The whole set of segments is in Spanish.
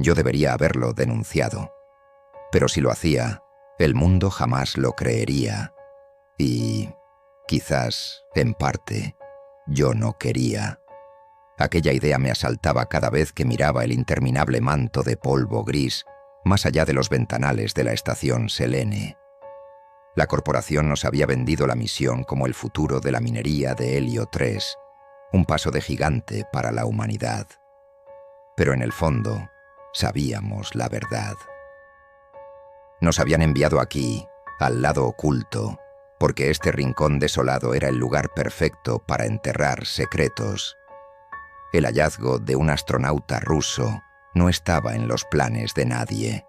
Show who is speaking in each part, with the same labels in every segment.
Speaker 1: Yo debería haberlo denunciado. Pero si lo hacía, el mundo jamás lo creería. Y, quizás, en parte, yo no quería. Aquella idea me asaltaba cada vez que miraba el interminable manto de polvo gris más allá de los ventanales de la estación Selene. La corporación nos había vendido la misión como el futuro de la minería de helio 3, un paso de gigante para la humanidad. Pero en el fondo, sabíamos la verdad. Nos habían enviado aquí, al lado oculto, porque este rincón desolado era el lugar perfecto para enterrar secretos. El hallazgo de un astronauta ruso no estaba en los planes de nadie,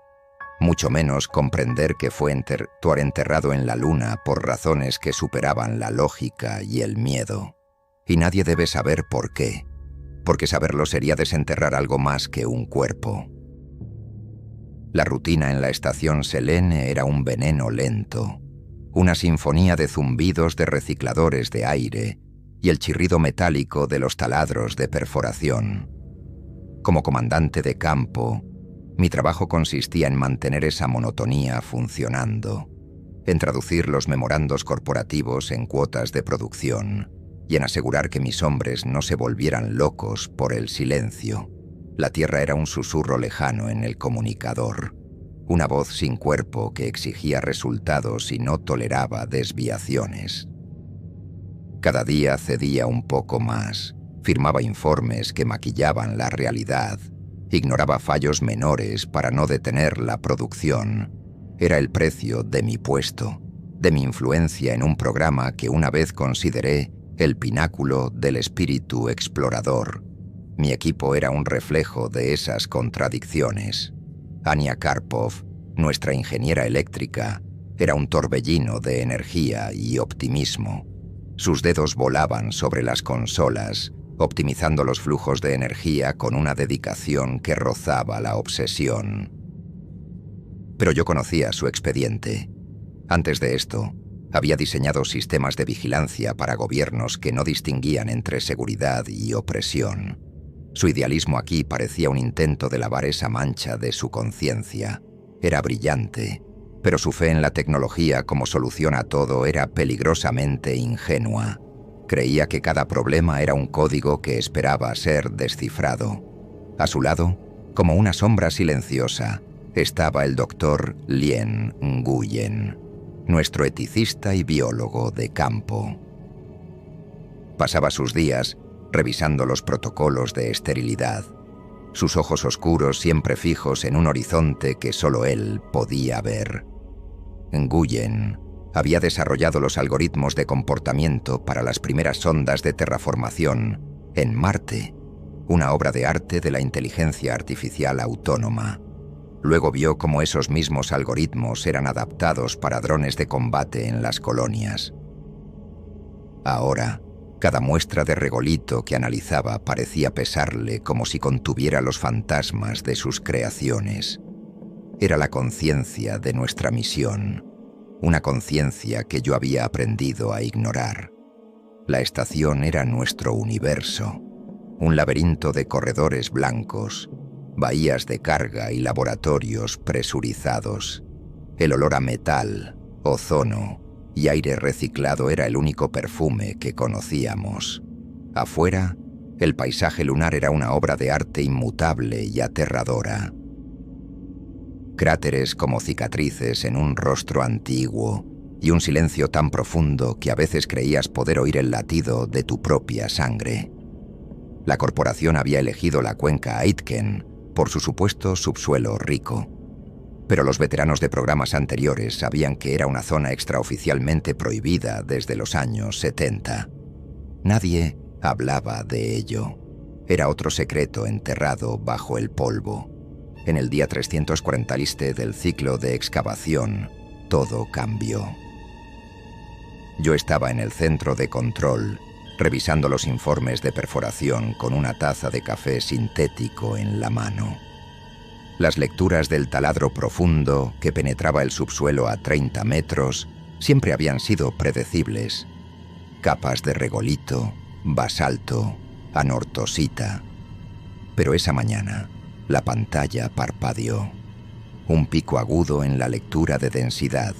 Speaker 1: mucho menos comprender que fue enterrado en la Luna por razones que superaban la lógica y el miedo. Y nadie debe saber por qué, porque saberlo sería desenterrar algo más que un cuerpo. La rutina en la estación Selene era un veneno lento, una sinfonía de zumbidos de recicladores de aire y el chirrido metálico de los taladros de perforación. Como comandante de campo, mi trabajo consistía en mantener esa monotonía funcionando, en traducir los memorandos corporativos en cuotas de producción y en asegurar que mis hombres no se volvieran locos por el silencio. La tierra era un susurro lejano en el comunicador, una voz sin cuerpo que exigía resultados y no toleraba desviaciones. Cada día cedía un poco más, firmaba informes que maquillaban la realidad, ignoraba fallos menores para no detener la producción. Era el precio de mi puesto, de mi influencia en un programa que una vez consideré el pináculo del espíritu explorador. Mi equipo era un reflejo de esas contradicciones. Anya Karpov, nuestra ingeniera eléctrica, era un torbellino de energía y optimismo. Sus dedos volaban sobre las consolas, optimizando los flujos de energía con una dedicación que rozaba la obsesión. Pero yo conocía su expediente. Antes de esto, había diseñado sistemas de vigilancia para gobiernos que no distinguían entre seguridad y opresión. Su idealismo aquí parecía un intento de lavar esa mancha de su conciencia. Era brillante, pero su fe en la tecnología como solución a todo era peligrosamente ingenua. Creía que cada problema era un código que esperaba ser descifrado. A su lado, como una sombra silenciosa, estaba el doctor Lien Nguyen, nuestro eticista y biólogo de campo. Pasaba sus días revisando los protocolos de esterilidad, sus ojos oscuros siempre fijos en un horizonte que solo él podía ver. Nguyen había desarrollado los algoritmos de comportamiento para las primeras sondas de terraformación en Marte, una obra de arte de la inteligencia artificial autónoma. Luego vio cómo esos mismos algoritmos eran adaptados para drones de combate en las colonias. Ahora, cada muestra de regolito que analizaba parecía pesarle como si contuviera los fantasmas de sus creaciones. Era la conciencia de nuestra misión, una conciencia que yo había aprendido a ignorar. La estación era nuestro universo, un laberinto de corredores blancos, bahías de carga y laboratorios presurizados. El olor a metal, ozono y aire reciclado era el único perfume que conocíamos. Afuera, el paisaje lunar era una obra de arte inmutable y aterradora. Cráteres como cicatrices en un rostro antiguo y un silencio tan profundo que a veces creías poder oír el latido de tu propia sangre. La corporación había elegido la cuenca Aitken por su supuesto subsuelo rico, pero los veteranos de programas anteriores sabían que era una zona extraoficialmente prohibida desde los años 70. Nadie hablaba de ello. Era otro secreto enterrado bajo el polvo. En el día 340 del ciclo de excavación, todo cambió. Yo estaba en el centro de control, revisando los informes de perforación con una taza de café sintético en la mano. Las lecturas del taladro profundo que penetraba el subsuelo a 30 metros siempre habían sido predecibles. Capas de regolito, basalto, anortosita. Pero esa mañana, La pantalla parpadeó. Un pico agudo en la lectura de densidad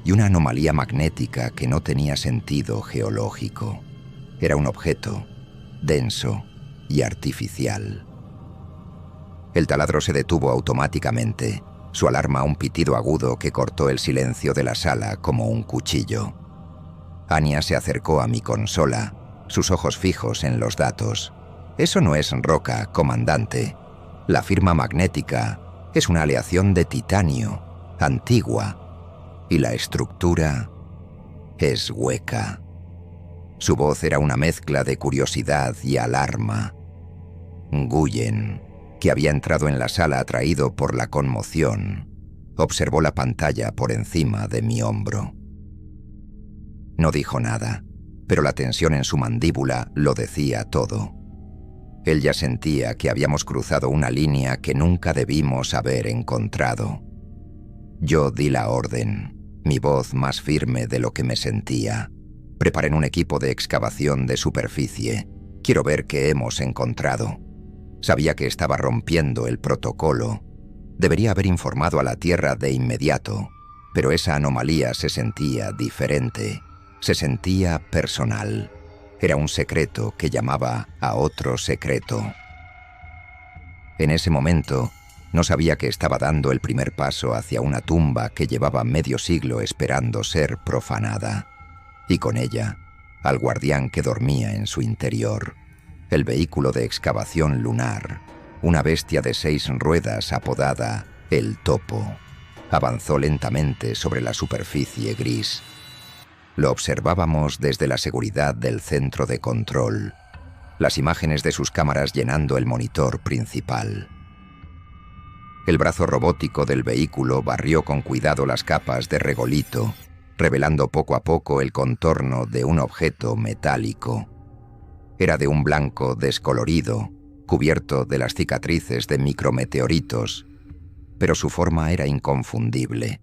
Speaker 1: y una anomalía magnética que no tenía sentido geológico. Era un objeto denso y artificial. El taladro se detuvo automáticamente, su alarma un pitido agudo que cortó el silencio de la sala como un cuchillo. Anya se acercó a mi consola, sus ojos fijos en los datos. Eso no es roca, comandante. La firma magnética es una aleación de titanio, antigua, y la estructura es hueca. Su voz era una mezcla de curiosidad y alarma. Nguyen, que había entrado en la sala atraído por la conmoción, observó la pantalla por encima de mi hombro. No dijo nada, pero la tensión en su mandíbula lo decía todo. Él ya sentía que habíamos cruzado una línea que nunca debimos haber encontrado. Yo di la orden, mi voz más firme de lo que me sentía. Preparen un equipo de excavación de superficie. Quiero ver qué hemos encontrado. Sabía que estaba rompiendo el protocolo. Debería haber informado a la Tierra de inmediato, pero esa anomalía se sentía diferente. Se sentía personal. Era un secreto que llamaba a otro secreto. En ese momento, no sabía que estaba dando el primer paso hacia una tumba que llevaba medio siglo esperando ser profanada. Y con ella, al guardián que dormía en su interior. El vehículo de excavación lunar, una bestia de 6 ruedas apodada El Topo, avanzó lentamente sobre la superficie gris. Lo observábamos desde la seguridad del centro de control, las imágenes de sus cámaras llenando el monitor principal. El brazo robótico del vehículo barrió con cuidado las capas de regolito, revelando poco a poco el contorno de un objeto metálico. Era de un blanco descolorido, cubierto de las cicatrices de micrometeoritos, pero su forma era inconfundible.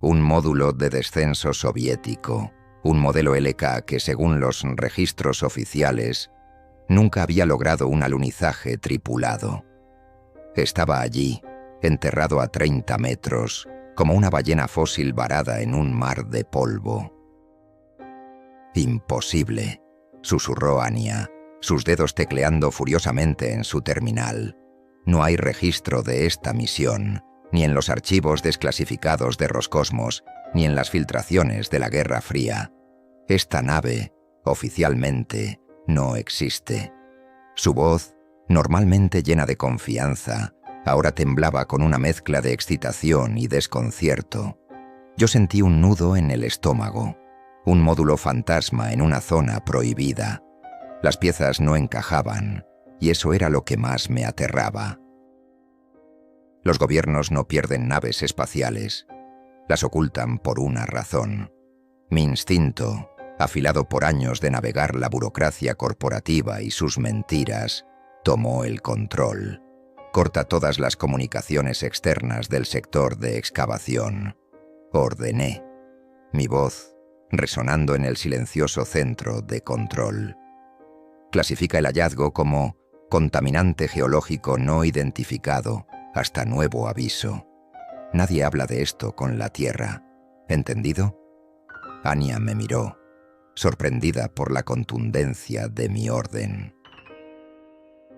Speaker 1: Un módulo de descenso soviético, un modelo LK que, según los registros oficiales, nunca había logrado un alunizaje tripulado. Estaba allí, enterrado a 30 metros, como una ballena fósil varada en un mar de polvo. «Imposible», susurró Anya, sus dedos tecleando furiosamente en su terminal. «No hay registro de esta misión, ni en los archivos desclasificados de Roscosmos, ni en las filtraciones de la Guerra Fría. Esta nave, oficialmente, no existe». Su voz, normalmente llena de confianza, ahora temblaba con una mezcla de excitación y desconcierto. Yo sentí un nudo en el estómago, un módulo fantasma en una zona prohibida. Las piezas no encajaban, y eso era lo que más me aterraba. Los gobiernos no pierden naves espaciales, las ocultan por una razón. Mi instinto, afilado por años de navegar la burocracia corporativa y sus mentiras, tomó el control. Corta todas las comunicaciones externas del sector de excavación. Ordené, mi voz resonando en el silencioso centro de control. Clasifica el hallazgo como contaminante geológico no identificado hasta nuevo aviso. Nadie habla de esto con la Tierra. ¿Entendido? Anya me miró, sorprendida por la contundencia de mi orden.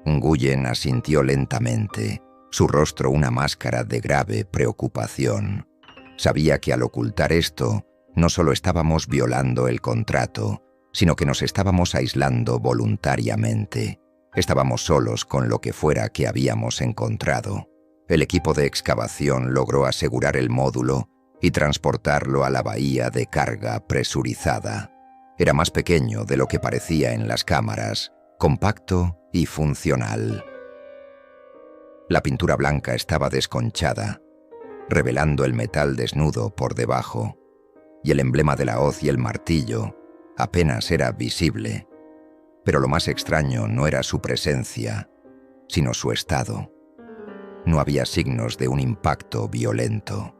Speaker 1: Nguyen asintió lentamente, su rostro una máscara de grave preocupación. Sabía que al ocultar esto, no solo estábamos violando el contrato, sino que nos estábamos aislando voluntariamente. Estábamos solos con lo que fuera que habíamos encontrado. El equipo de excavación logró asegurar el módulo y transportarlo a la bahía de carga presurizada. Era más pequeño de lo que parecía en las cámaras, compacto y funcional. La pintura blanca estaba desconchada, revelando el metal desnudo por debajo, y el emblema de la hoz y el martillo apenas era visible. Pero lo más extraño no era su presencia, sino su estado. No había signos de un impacto violento.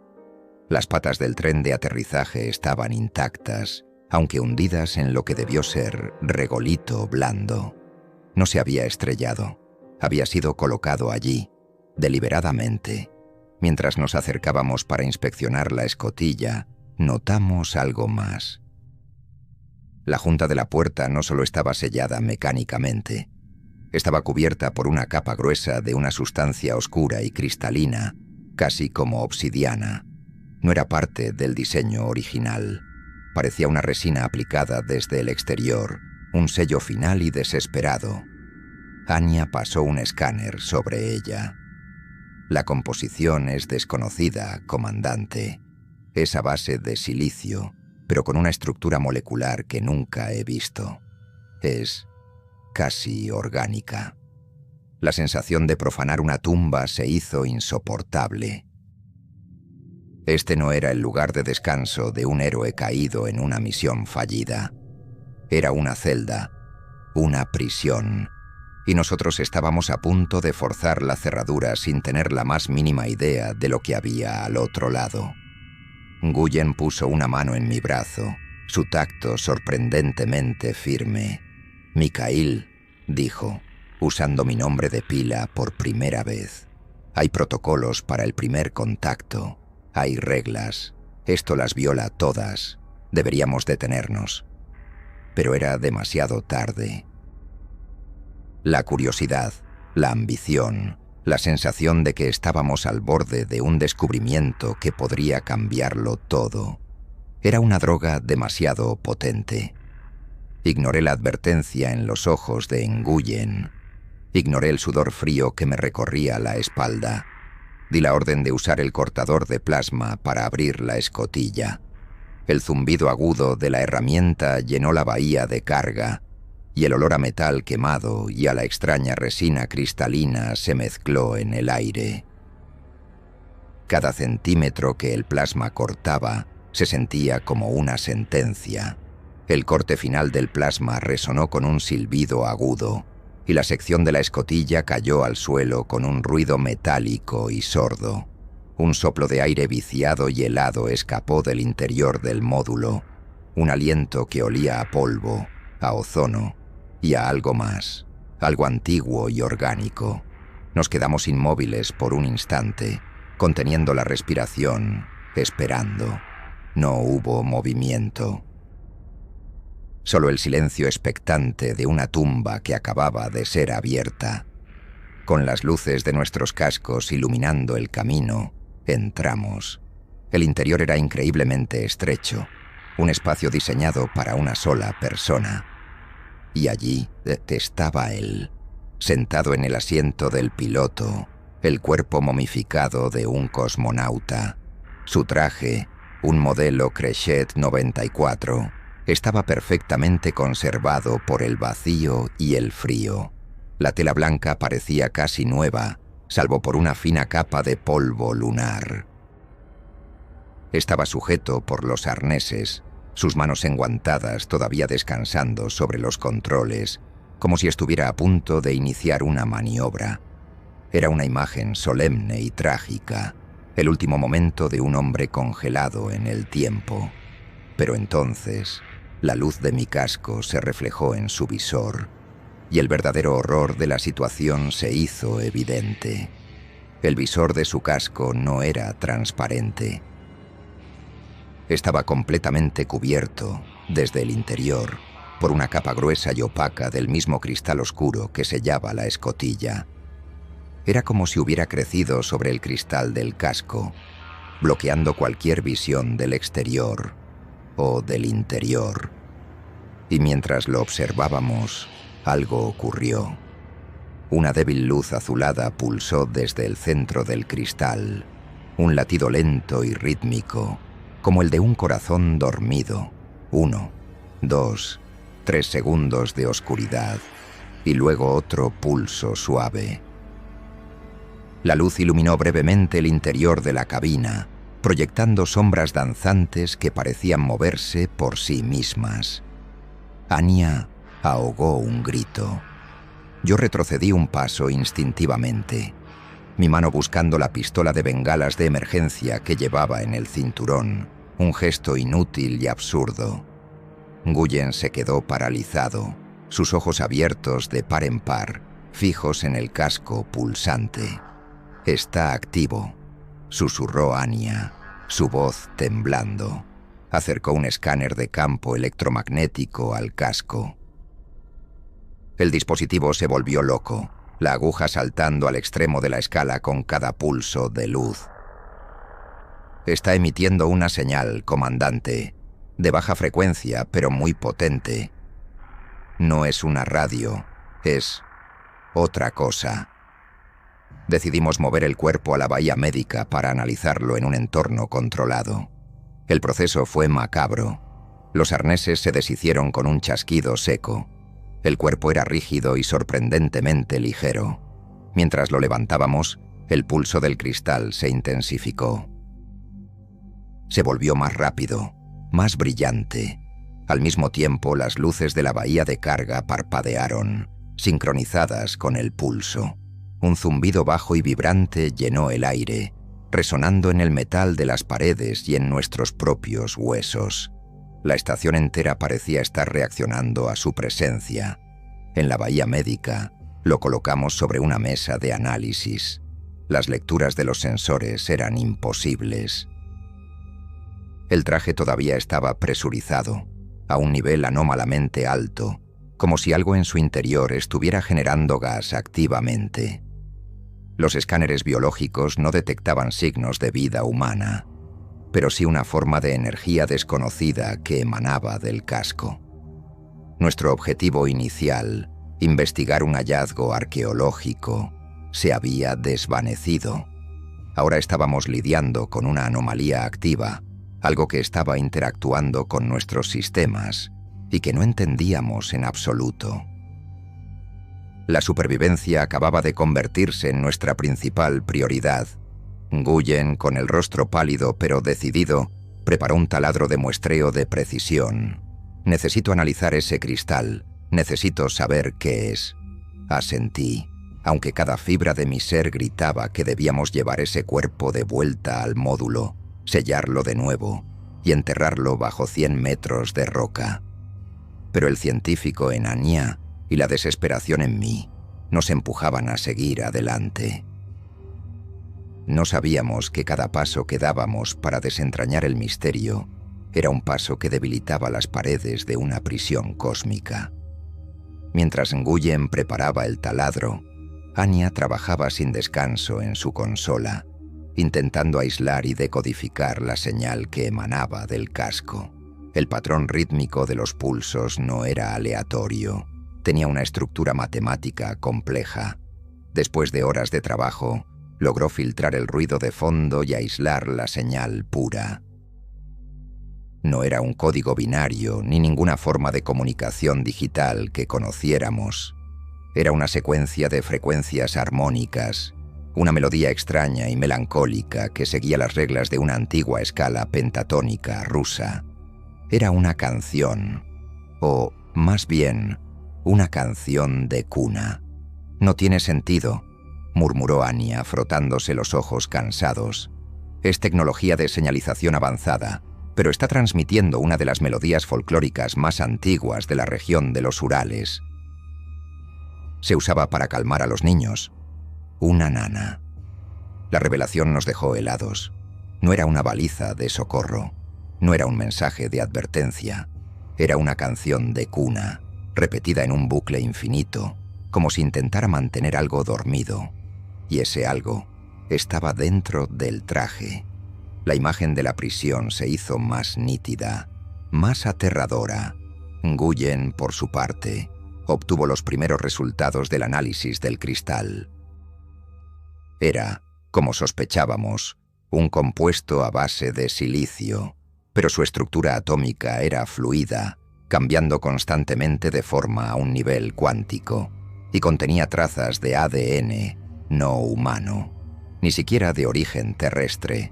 Speaker 1: Las patas del tren de aterrizaje estaban intactas, aunque hundidas en lo que debió ser regolito blando. No se había estrellado, había sido colocado allí, Deliberadamente, mientras nos acercábamos para inspeccionar la escotilla, notamos algo más. La junta de la puerta no solo estaba sellada mecánicamente, estaba cubierta por una capa gruesa de una sustancia oscura y cristalina, casi como obsidiana. No era parte del diseño original. Parecía una resina aplicada desde el exterior, un sello final y desesperado. Anya pasó un escáner sobre ella. La composición es desconocida, comandante. Es a base de silicio, pero con una estructura molecular que nunca he visto. Es casi orgánica. La sensación de profanar una tumba se hizo insoportable. Este no era el lugar de descanso de un héroe caído en una misión fallida. Era una celda, una prisión, y nosotros estábamos a punto de forzar la cerradura sin tener la más mínima idea de lo que había al otro lado. Nguyen puso una mano en mi brazo, su tacto sorprendentemente firme. «Mikhail», dijo, usando mi nombre de pila por primera vez. «Hay protocolos para el primer contacto. Hay reglas. Esto las viola todas. Deberíamos detenernos». Pero era demasiado tarde. La curiosidad, la ambición, la sensación de que estábamos al borde de un descubrimiento que podría cambiarlo todo. Era una droga demasiado potente. Ignoré la advertencia en los ojos de Nguyen. Ignoré el sudor frío que me recorría la espalda. Di la orden de usar el cortador de plasma para abrir la escotilla. El zumbido agudo de la herramienta llenó la bahía de carga, y el olor a metal quemado y a la extraña resina cristalina se mezcló en el aire. Cada centímetro que el plasma cortaba se sentía como una sentencia. El corte final del plasma resonó con un silbido agudo, y la sección de la escotilla cayó al suelo con un ruido metálico y sordo. Un soplo de aire viciado y helado escapó del interior del módulo, un aliento que olía a polvo, a ozono y a algo más, algo antiguo y orgánico. Nos quedamos inmóviles por un instante, conteniendo la respiración, esperando. No hubo movimiento. Solo el silencio expectante de una tumba que acababa de ser abierta. Con las luces de nuestros cascos iluminando el camino, entramos. El interior era increíblemente estrecho, un espacio diseñado para una sola persona. Y allí estaba él, sentado en el asiento del piloto, el cuerpo momificado de un cosmonauta. Su traje, un modelo Crechet 94, estaba perfectamente conservado por el vacío y el frío. La tela blanca parecía casi nueva, salvo por una fina capa de polvo lunar. Estaba sujeto por los arneses, sus manos enguantadas todavía descansando sobre los controles, como si estuviera a punto de iniciar una maniobra. Era una imagen solemne y trágica, el último momento de un hombre congelado en el tiempo. Pero entonces, la luz de mi casco se reflejó en su visor, y el verdadero horror de la situación se hizo evidente. El visor de su casco no era transparente. Estaba completamente cubierto, desde el interior, por una capa gruesa y opaca del mismo cristal oscuro que sellaba la escotilla. Era como si hubiera crecido sobre el cristal del casco, bloqueando cualquier visión del exterior o del interior. Y mientras lo observábamos, algo ocurrió. Una débil luz azulada pulsó desde el centro del cristal, un latido lento y rítmico, como el de un corazón dormido. 1, 2, 3 segundos de oscuridad, y luego otro pulso suave. La luz iluminó brevemente el interior de la cabina, proyectando sombras danzantes que parecían moverse por sí mismas. Anya ahogó un grito. Yo retrocedí un paso instintivamente, mi mano buscando la pistola de bengalas de emergencia que llevaba en el cinturón, un gesto inútil y absurdo. Nguyen se quedó paralizado, sus ojos abiertos de par en par, fijos en el casco pulsante. «Está activo», susurró Anya, su voz temblando. Acercó un escáner de campo electromagnético al casco. El dispositivo se volvió loco, la aguja saltando al extremo de la escala con cada pulso de luz. «Está emitiendo una señal, comandante, de baja frecuencia, pero muy potente. No es una radio, es otra cosa». Decidimos mover el cuerpo a la bahía médica para analizarlo en un entorno controlado. El proceso fue macabro. Los arneses se deshicieron con un chasquido seco. El cuerpo era rígido y sorprendentemente ligero. Mientras lo levantábamos, el pulso del cristal se intensificó. Se volvió más rápido, más brillante. Al mismo tiempo, las luces de la bahía de carga parpadearon, sincronizadas con el pulso. Un zumbido bajo y vibrante llenó el aire, resonando en el metal de las paredes y en nuestros propios huesos. La estación entera parecía estar reaccionando a su presencia. En la bahía médica, lo colocamos sobre una mesa de análisis. Las lecturas de los sensores eran imposibles. El traje todavía estaba presurizado, a un nivel anómalamente alto, como si algo en su interior estuviera generando gas activamente. Los escáneres biológicos no detectaban signos de vida humana, pero sí una forma de energía desconocida que emanaba del casco. Nuestro objetivo inicial, investigar un hallazgo arqueológico, se había desvanecido. Ahora estábamos lidiando con una anomalía activa, algo que estaba interactuando con nuestros sistemas y que no entendíamos en absoluto. La supervivencia acababa de convertirse en nuestra principal prioridad. Nguyen, con el rostro pálido pero decidido, preparó un taladro de muestreo de precisión. «Necesito analizar ese cristal. Necesito saber qué es». Asentí, aunque cada fibra de mi ser gritaba que debíamos llevar ese cuerpo de vuelta al módulo, sellarlo de nuevo y enterrarlo bajo 100 metros de roca. Pero el científico en Anya y la desesperación en mí nos empujaban a seguir adelante. No sabíamos que cada paso que dábamos para desentrañar el misterio era un paso que debilitaba las paredes de una prisión cósmica. Mientras Nguyen preparaba el taladro, Anya trabajaba sin descanso en su consola, intentando aislar y decodificar la señal que emanaba del casco. El patrón rítmico de los pulsos no era aleatorio, tenía una estructura matemática compleja. Después de horas de trabajo, logró filtrar el ruido de fondo y aislar la señal pura. No era un código binario ni ninguna forma de comunicación digital que conociéramos. Era una secuencia de frecuencias armónicas, una melodía extraña y melancólica que seguía las reglas de una antigua escala pentatónica rusa. Era una canción, o más bien, una canción de cuna. «No tiene sentido», murmuró Anya frotándose los ojos cansados. «Es tecnología de señalización avanzada, pero está transmitiendo una de las melodías folclóricas más antiguas de la región de los Urales. Se usaba para calmar a los niños. Una nana». La revelación nos dejó helados. No era una baliza de socorro, no era un mensaje de advertencia, era una canción de cuna, repetida en un bucle infinito, como si intentara mantener algo dormido. Y ese algo estaba dentro del traje. La imagen de la prisión se hizo más nítida, más aterradora. Nguyen, por su parte, obtuvo los primeros resultados del análisis del cristal. Era, como sospechábamos, un compuesto a base de silicio, pero su estructura atómica era fluida, cambiando constantemente de forma a un nivel cuántico, y contenía trazas de ADN no humano, ni siquiera de origen terrestre.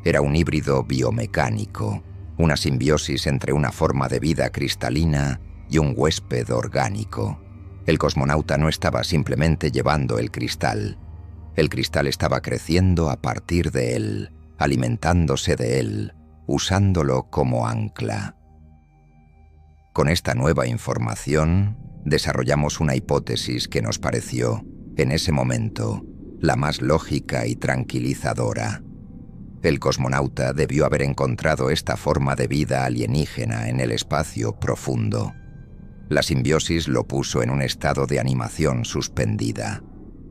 Speaker 1: Era un híbrido biomecánico, una simbiosis entre una forma de vida cristalina y un huésped orgánico. El cosmonauta no estaba simplemente llevando el cristal estaba creciendo a partir de él, alimentándose de él, usándolo como ancla. Con esta nueva información, desarrollamos una hipótesis que nos pareció, en ese momento, la más lógica y tranquilizadora. El cosmonauta debió haber encontrado esta forma de vida alienígena en el espacio profundo. La simbiosis lo puso en un estado de animación suspendida.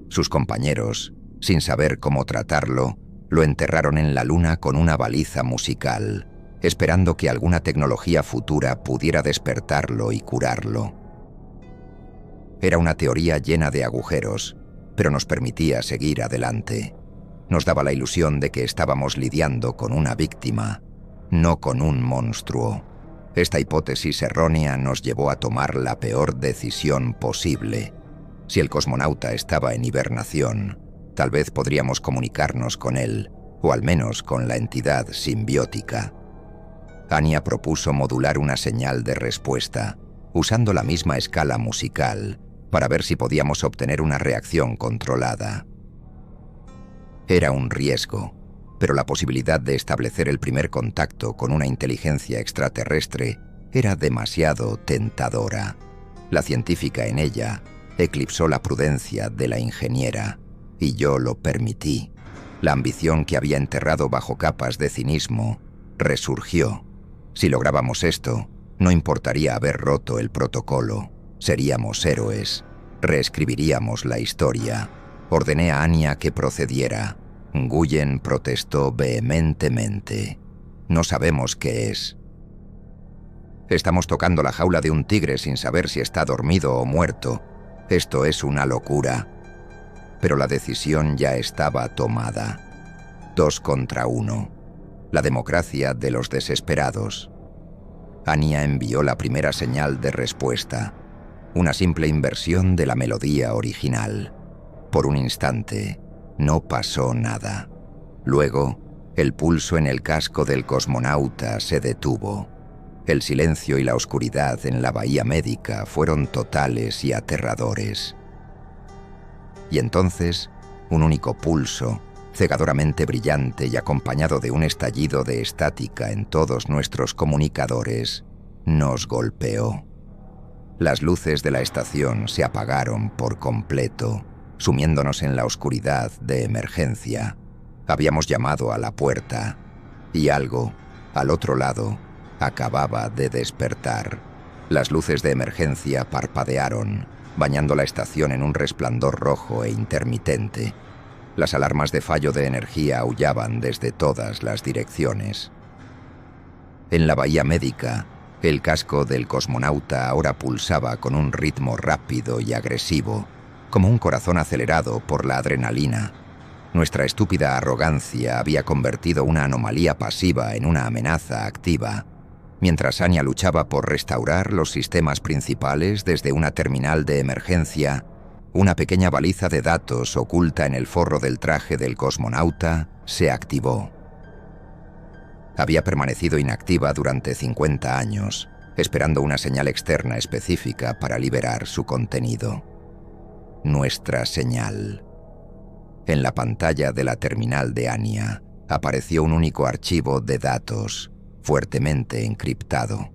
Speaker 1: Sus compañeros, sin saber cómo tratarlo, lo enterraron en la Luna con una baliza musical, esperando que alguna tecnología futura pudiera despertarlo y curarlo. Era una teoría llena de agujeros, pero nos permitía seguir adelante. Nos daba la ilusión de que estábamos lidiando con una víctima, no con un monstruo. Esta hipótesis errónea nos llevó a tomar la peor decisión posible. Si el cosmonauta estaba en hibernación, tal vez podríamos comunicarnos con él, o al menos con la entidad simbiótica. Anya propuso modular una señal de respuesta, usando la misma escala musical, para ver si podíamos obtener una reacción controlada. Era un riesgo, pero la posibilidad de establecer el primer contacto con una inteligencia extraterrestre era demasiado tentadora. La científica en ella eclipsó la prudencia de la ingeniera, y yo lo permití. La ambición que había enterrado bajo capas de cinismo resurgió. Si lográbamos esto, no importaría haber roto el protocolo. Seríamos héroes. Reescribiríamos la historia. Ordené a Anya que procediera. Nguyen protestó vehementemente. No sabemos qué es. Estamos tocando la jaula de un tigre sin saber si está dormido o muerto. Esto es una locura. Pero la decisión ya estaba tomada. 2 contra 1. La democracia de los desesperados. Anya envió la primera señal de respuesta. Una simple inversión de la melodía original. Por un instante, no pasó nada. Luego, el pulso en el casco del cosmonauta se detuvo. El silencio y la oscuridad en la bahía médica fueron totales y aterradores. Y entonces, un único pulso, cegadoramente brillante y acompañado de un estallido de estática en todos nuestros comunicadores, nos golpeó. Las luces de la estación se apagaron por completo, sumiéndonos en la oscuridad de emergencia. Habíamos llamado a la puerta, y algo, al otro lado, acababa de despertar. Las luces de emergencia parpadearon, bañando la estación en un resplandor rojo e intermitente. Las alarmas de fallo de energía aullaban desde todas las direcciones. En la bahía médica, el casco del cosmonauta ahora pulsaba con un ritmo rápido y agresivo, como un corazón acelerado por la adrenalina. Nuestra estúpida arrogancia había convertido una anomalía pasiva en una amenaza activa. Mientras Anya luchaba por restaurar los sistemas principales desde una terminal de emergencia, una pequeña baliza de datos oculta en el forro del traje del cosmonauta se activó. Había permanecido inactiva durante 50 años, esperando una señal externa específica para liberar su contenido. Nuestra señal. En la pantalla de la terminal de Anya apareció un único archivo de datos, fuertemente encriptado.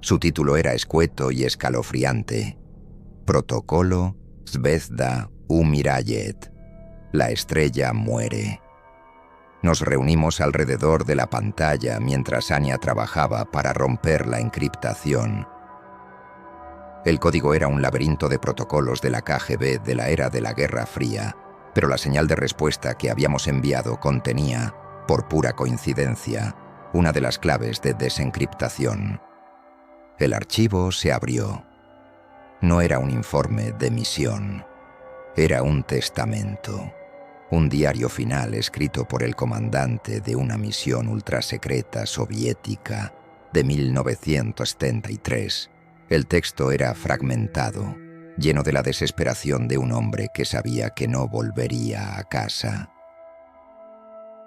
Speaker 1: Su título era escueto y escalofriante. Protocolo Zvezda Umirayet. La estrella muere. Nos reunimos alrededor de la pantalla mientras Anya trabajaba para romper la encriptación. El código era un laberinto de protocolos de la KGB de la era de la Guerra Fría, pero la señal de respuesta que habíamos enviado contenía, por pura coincidencia, una de las claves de desencriptación. El archivo se abrió. No era un informe de misión. Era un testamento. Un diario final escrito por el comandante de una misión ultrasecreta soviética de 1973. El texto era fragmentado, lleno de la desesperación de un hombre que sabía que no volvería a casa.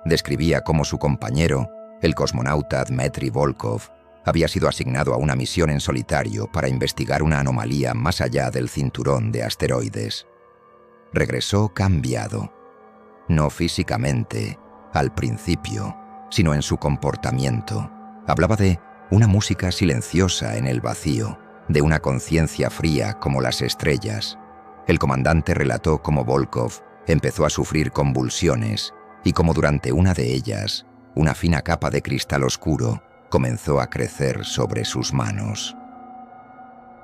Speaker 1: Describía cómo su compañero, el cosmonauta Dmitry Volkov, había sido asignado a una misión en solitario para investigar una anomalía más allá del cinturón de asteroides. Regresó cambiado. No físicamente, al principio, sino en su comportamiento. Hablaba de una música silenciosa en el vacío, de una conciencia fría como las estrellas. El comandante relató cómo Volkov Empezó a sufrir convulsiones y como durante una de ellas, una fina capa de cristal oscuro comenzó a crecer sobre sus manos.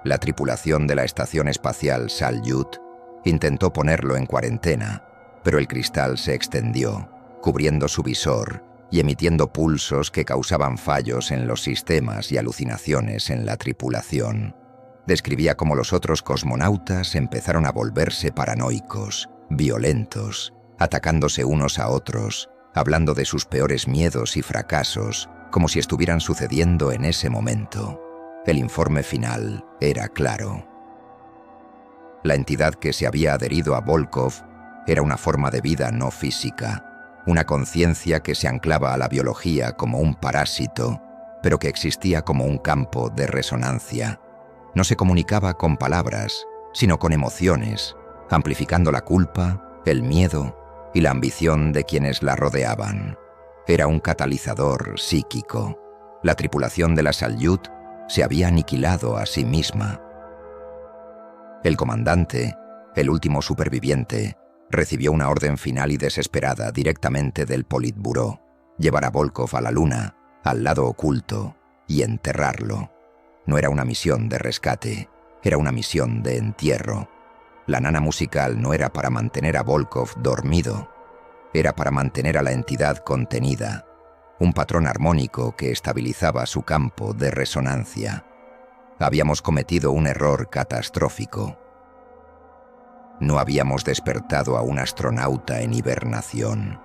Speaker 1: La tripulación de la estación espacial Salyut intentó ponerlo en cuarentena, pero el cristal se extendió, cubriendo su visor y emitiendo pulsos que causaban fallos en los sistemas y alucinaciones en la tripulación. Describía cómo los otros cosmonautas empezaron a volverse paranoicos, violentos, atacándose unos a otros, hablando de sus peores miedos y fracasos, como si estuvieran sucediendo en ese momento. El informe final era claro. La entidad que se había adherido a Volkov era una forma de vida no física, una conciencia que se anclaba a la biología como un parásito, pero que existía como un campo de resonancia. No se comunicaba con palabras, sino con emociones, amplificando la culpa, el miedo y la ambición de quienes la rodeaban. Era un catalizador psíquico. La tripulación de la Salyut se había aniquilado a sí misma. El comandante, el último superviviente, recibió una orden final y desesperada directamente del Politburó: llevar a Volkov a la Luna, al lado oculto, y enterrarlo. No era una misión de rescate, era una misión de entierro. La nana musical no era para mantener a Volkov dormido, era para mantener a la entidad contenida, un patrón armónico que estabilizaba su campo de resonancia. Habíamos cometido un error catastrófico. No habíamos despertado a un astronauta en hibernación.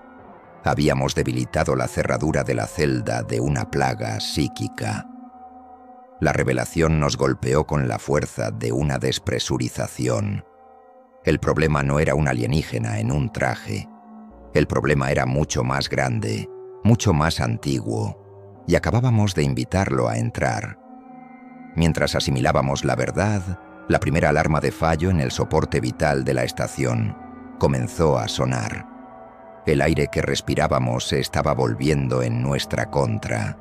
Speaker 1: Habíamos debilitado la cerradura de la celda de una plaga psíquica. La revelación nos golpeó con la fuerza de una despresurización. El problema no era un alienígena en un traje. El problema era mucho más grande, mucho más antiguo, y acabábamos de invitarlo a entrar. Mientras asimilábamos la verdad, la primera alarma de fallo en el soporte vital de la estación comenzó a sonar. El aire que respirábamos se estaba volviendo en nuestra contra.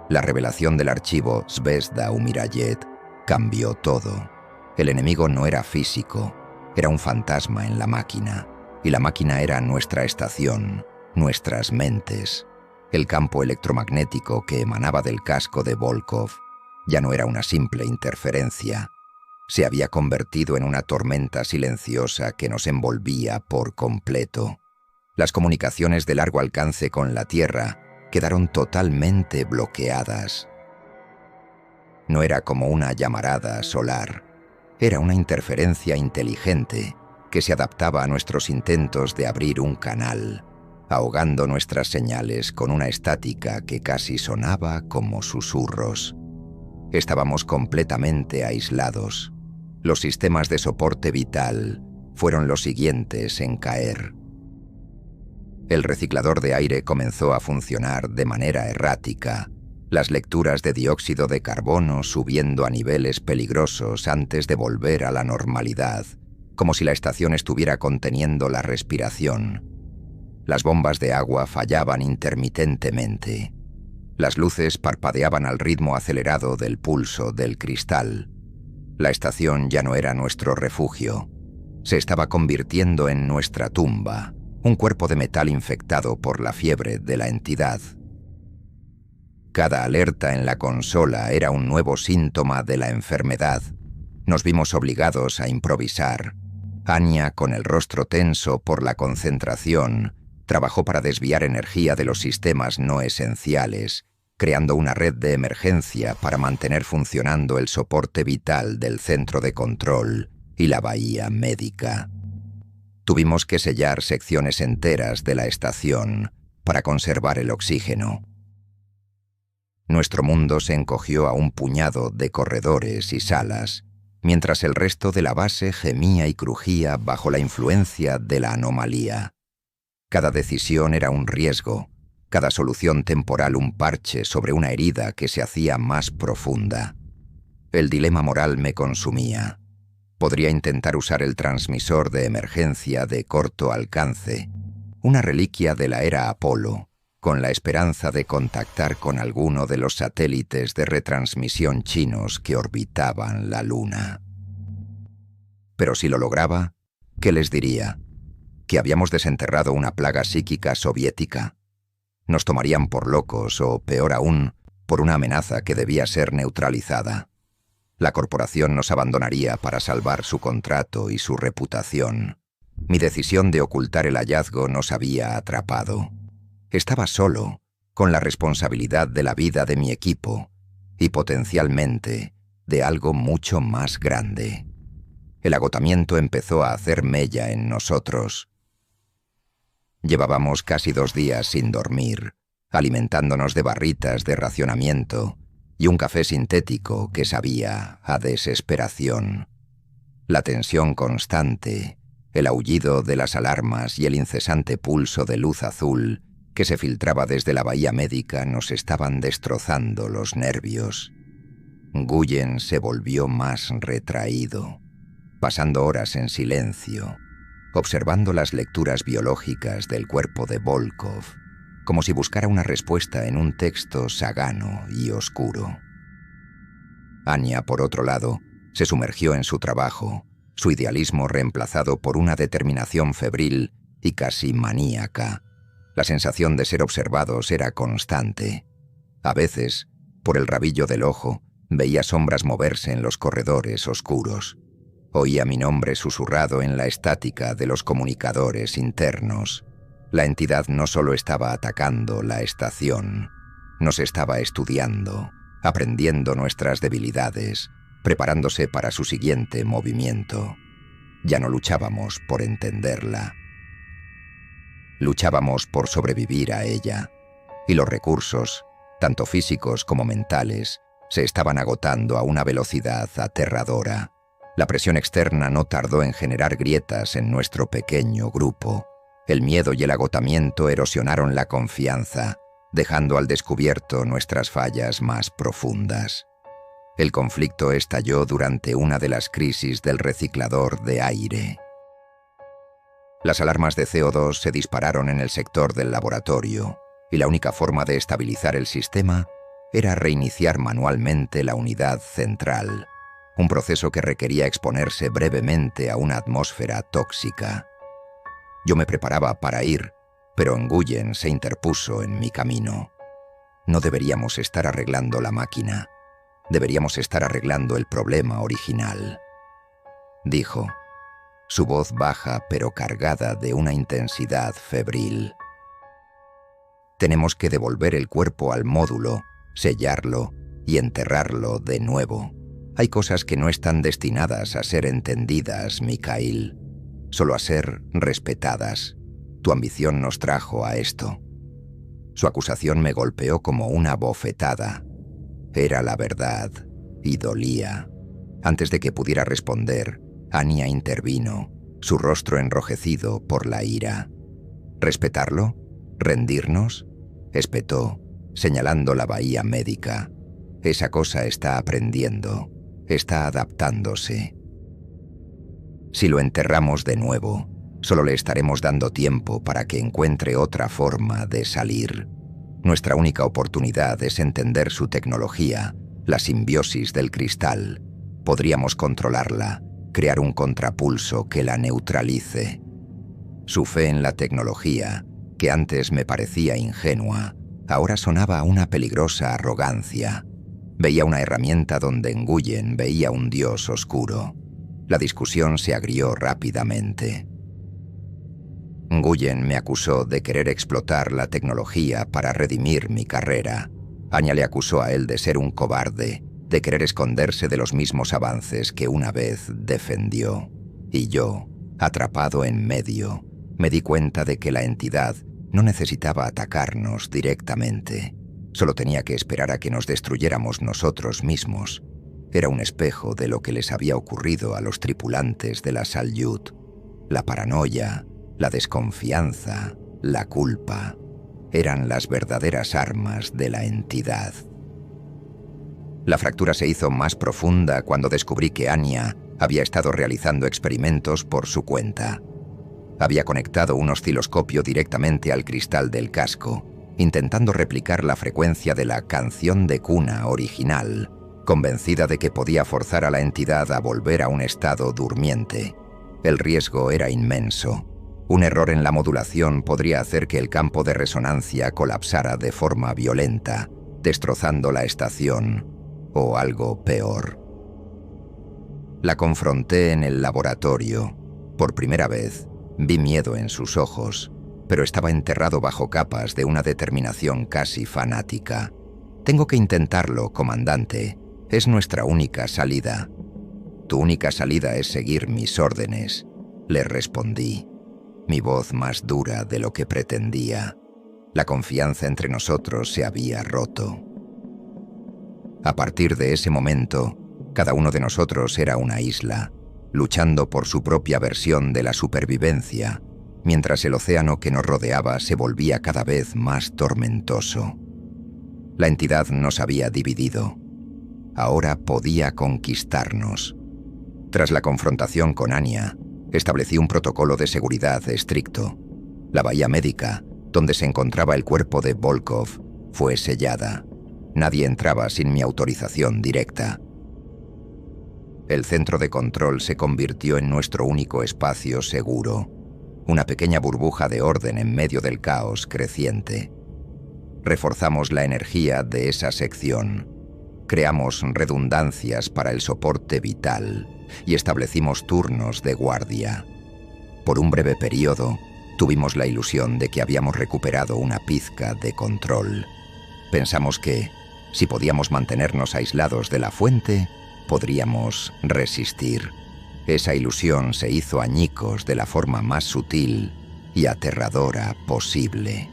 Speaker 1: La revelación del archivo Zvezda Umirayet cambió todo. El enemigo no era físico, era un fantasma en la máquina, y la máquina era nuestra estación, nuestras mentes. El campo electromagnético que emanaba del casco de Volkov ya no era una simple interferencia. Se había convertido en una tormenta silenciosa que nos envolvía por completo. Las comunicaciones de largo alcance con la Tierra quedaron totalmente bloqueadas. No era como una llamarada solar, era una interferencia inteligente que se adaptaba a nuestros intentos de abrir un canal, ahogando nuestras señales con una estática que casi sonaba como susurros. Estábamos completamente aislados. Los sistemas de soporte vital fueron los siguientes en caer. El reciclador de aire comenzó a funcionar de manera errática, las lecturas de dióxido de carbono subiendo a niveles peligrosos antes de volver a la normalidad, como si la estación estuviera conteniendo la respiración. Las bombas de agua fallaban intermitentemente. Las luces parpadeaban al ritmo acelerado del pulso del cristal. La estación ya no era nuestro refugio. Se estaba convirtiendo en nuestra tumba, un cuerpo de metal infectado por la fiebre de la entidad. Cada alerta en la consola era un nuevo síntoma de la enfermedad. Nos vimos obligados a improvisar. Anya, con el rostro tenso por la concentración, trabajó para desviar energía de los sistemas no esenciales, creando una red de emergencia para mantener funcionando el soporte vital del centro de control y la bahía médica. Tuvimos que sellar secciones enteras de la estación para conservar el oxígeno. Nuestro mundo se encogió a un puñado de corredores y salas, mientras el resto de la base gemía y crujía bajo la influencia de la anomalía. Cada decisión era un riesgo, cada solución temporal un parche sobre una herida que se hacía más profunda. El dilema moral me consumía. Podría intentar usar el transmisor de emergencia de corto alcance, una reliquia de la era Apolo, con la esperanza de contactar con alguno de los satélites de retransmisión chinos que orbitaban la Luna. Pero si lo lograba, ¿Qué les diría? ¿Que habíamos desenterrado una plaga psíquica soviética? ¿Nos tomarían por locos o, peor aún, por una amenaza que debía ser neutralizada? La corporación nos abandonaría para salvar su contrato y su reputación. Mi decisión de ocultar el hallazgo nos había atrapado. Estaba solo, con la responsabilidad de la vida de mi equipo y potencialmente de algo mucho más grande. El agotamiento empezó a hacer mella en nosotros. Llevábamos casi 2 días sin dormir, alimentándonos de barritas de racionamiento y un café sintético que sabía a desesperación. La tensión constante, el aullido de las alarmas y el incesante pulso de luz azul que se filtraba desde la bahía médica nos estaban destrozando los nervios. Nguyen se volvió más retraído, pasando horas en silencio, observando las lecturas biológicas del cuerpo de Volkov, como si buscara una respuesta en un texto sagano y oscuro. Anya, por otro lado, se sumergió en su trabajo, su idealismo reemplazado por una determinación febril y casi maníaca. La sensación de ser observados era constante. A veces, por el rabillo del ojo, veía sombras moverse en los corredores oscuros. Oía mi nombre susurrado en la estática de los comunicadores internos. La entidad no solo estaba atacando la estación, nos estaba estudiando, aprendiendo nuestras debilidades, preparándose para su siguiente movimiento. Ya no luchábamos por entenderla. Luchábamos por sobrevivir a ella, y los recursos, tanto físicos como mentales, se estaban agotando a una velocidad aterradora. La presión externa no tardó en generar grietas en nuestro pequeño grupo. El miedo y el agotamiento erosionaron la confianza, dejando al descubierto nuestras fallas más profundas. El conflicto estalló durante una de las crisis del reciclador de aire. Las alarmas de CO2 se dispararon en el sector del laboratorio, y la única forma de estabilizar el sistema era reiniciar manualmente la unidad central, un proceso que requería exponerse brevemente a una atmósfera tóxica. Yo me preparaba para ir, pero Nguyen se interpuso en mi camino. No deberíamos estar arreglando la máquina, deberíamos estar arreglando el problema original, dijo, su voz baja pero cargada de una intensidad febril. Tenemos que devolver el cuerpo al módulo, sellarlo y enterrarlo de nuevo. Hay cosas que no están destinadas a ser entendidas, Mikhail, solo a ser respetadas. Tu ambición nos trajo a esto. Su acusación me golpeó como una bofetada. Era la verdad y dolía. Antes de que pudiera responder, Anya intervino, su rostro enrojecido por la ira. ¿Respetarlo? ¿Rendirnos? Espetó, señalando la bahía médica. Esa cosa está aprendiendo, está adaptándose. Si lo enterramos de nuevo, solo le estaremos dando tiempo para que encuentre otra forma de salir. Nuestra única oportunidad es entender su tecnología, la simbiosis del cristal. Podríamos controlarla, crear un contrapulso que la neutralice. Su fe en la tecnología, que antes me parecía ingenua, ahora sonaba a una peligrosa arrogancia. Veía una herramienta donde Nguyen veía un dios oscuro. La discusión se agrió rápidamente. Nguyen me acusó de querer explotar la tecnología para redimir mi carrera. Anya le acusó a él de ser un cobarde, de querer esconderse de los mismos avances que una vez defendió. Y yo, atrapado en medio, me di cuenta de que la entidad no necesitaba atacarnos directamente. Solo tenía que esperar a que nos destruyéramos nosotros mismos. Era un espejo de lo que les había ocurrido a los tripulantes de la Salyut. La paranoia, la desconfianza, la culpa, eran las verdaderas armas de la entidad. La fractura se hizo más profunda cuando descubrí que Anya había estado realizando experimentos por su cuenta. Había conectado un osciloscopio directamente al cristal del casco, intentando replicar la frecuencia de la canción de cuna original, convencida de que podía forzar a la entidad a volver a un estado durmiente. El riesgo era inmenso. Un error en la modulación podría hacer que el campo de resonancia colapsara de forma violenta, destrozando la estación, o algo peor. La confronté en el laboratorio. Por primera vez, vi miedo en sus ojos, pero estaba enterrado bajo capas de una determinación casi fanática. «Tengo que intentarlo, comandante. Es nuestra única salida». «Tu única salida es seguir mis órdenes», le respondí, mi voz más dura de lo que pretendía. La confianza entre nosotros se había roto. A partir de ese momento, cada uno de nosotros era una isla, luchando por su propia versión de la supervivencia, mientras el océano que nos rodeaba se volvía cada vez más tormentoso. La entidad nos había dividido. Ahora podía conquistarnos. Tras la confrontación con Anya, establecí un protocolo de seguridad estricto. La bahía médica, donde se encontraba el cuerpo de Volkov, fue sellada. Nadie entraba sin mi autorización directa. El centro de control se convirtió en nuestro único espacio seguro, una pequeña burbuja de orden en medio del caos creciente. Reforzamos la energía de esa sección, creamos redundancias para el soporte vital y establecimos turnos de guardia. Por un breve periodo, tuvimos la ilusión de que habíamos recuperado una pizca de control. Pensamos que, si podíamos mantenernos aislados de la fuente, podríamos resistir. Esa ilusión se hizo añicos de la forma más sutil y aterradora posible.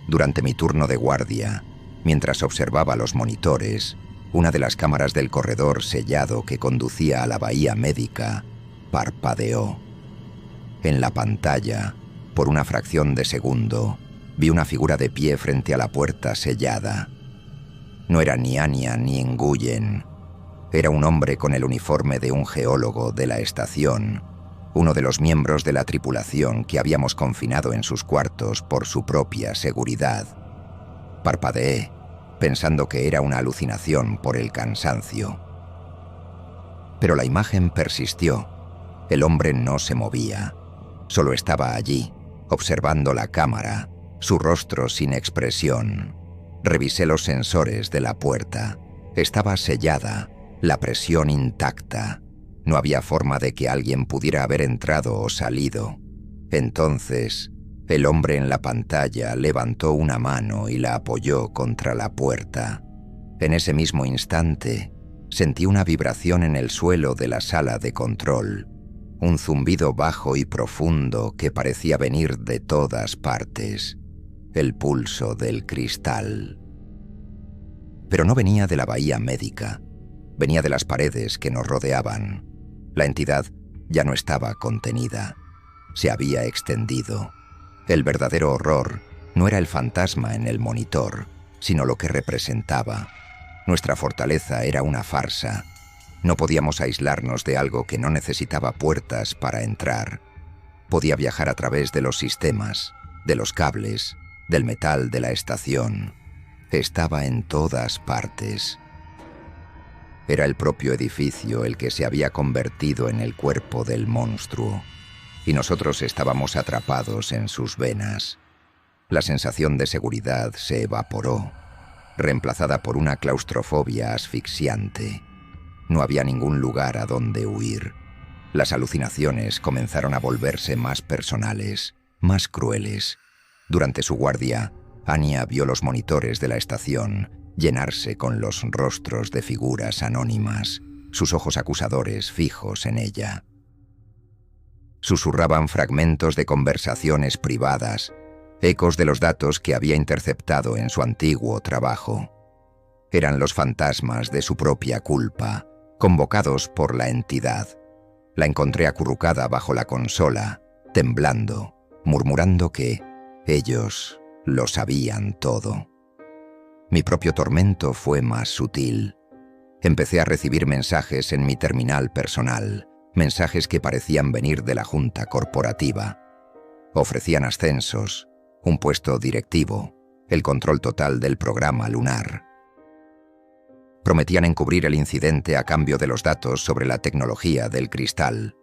Speaker 1: Durante mi turno de guardia, mientras observaba los monitores, una de las cámaras del corredor sellado que conducía a la bahía médica parpadeó. En la pantalla, por una fracción de segundo, vi una figura de pie frente a la puerta sellada. No era ni Anya ni Nguyen. Era un hombre con el uniforme de un geólogo de la estación, uno de los miembros de la tripulación que habíamos confinado en sus cuartos por su propia seguridad. Parpadeé, pensando que era una alucinación por el cansancio. Pero la imagen persistió. El hombre no se movía. Solo estaba allí, observando la cámara, su rostro sin expresión. Revisé los sensores de la puerta. Estaba sellada, la presión intacta. No había forma de que alguien pudiera haber entrado o salido. Entonces, el hombre en la pantalla levantó una mano y la apoyó contra la puerta. En ese mismo instante, sentí una vibración en el suelo de la sala de control, un zumbido bajo y profundo que parecía venir de todas partes, el pulso del cristal. Pero no venía de la bahía médica, venía de las paredes que nos rodeaban. La entidad ya no estaba contenida, se había extendido. El verdadero horror no era el fantasma en el monitor, sino lo que representaba. Nuestra fortaleza era una farsa. No podíamos aislarnos de algo que no necesitaba puertas para entrar. Podía viajar a través de los sistemas, de los cables, del metal de la estación. Estaba en todas partes. Era el propio edificio el que se había convertido en el cuerpo del monstruo, y nosotros estábamos atrapados en sus venas. La sensación de seguridad se evaporó, reemplazada por una claustrofobia asfixiante. No había ningún lugar a donde huir. Las alucinaciones comenzaron a volverse más personales, más crueles. Durante su guardia, Anya vio los monitores de la estación llenarse con los rostros de figuras anónimas, sus ojos acusadores fijos en ella. Susurraban fragmentos de conversaciones privadas, ecos de los datos que había interceptado en su antiguo trabajo. Eran los fantasmas de su propia culpa, convocados por la entidad. La encontré acurrucada bajo la consola, temblando, murmurando que ellos lo sabían todo. Mi propio tormento fue más sutil. Empecé a recibir mensajes en mi terminal personal, mensajes que parecían venir de la junta corporativa. Ofrecían ascensos, un puesto directivo, el control total del programa lunar. Prometían encubrir el incidente a cambio de los datos sobre la tecnología del cristal.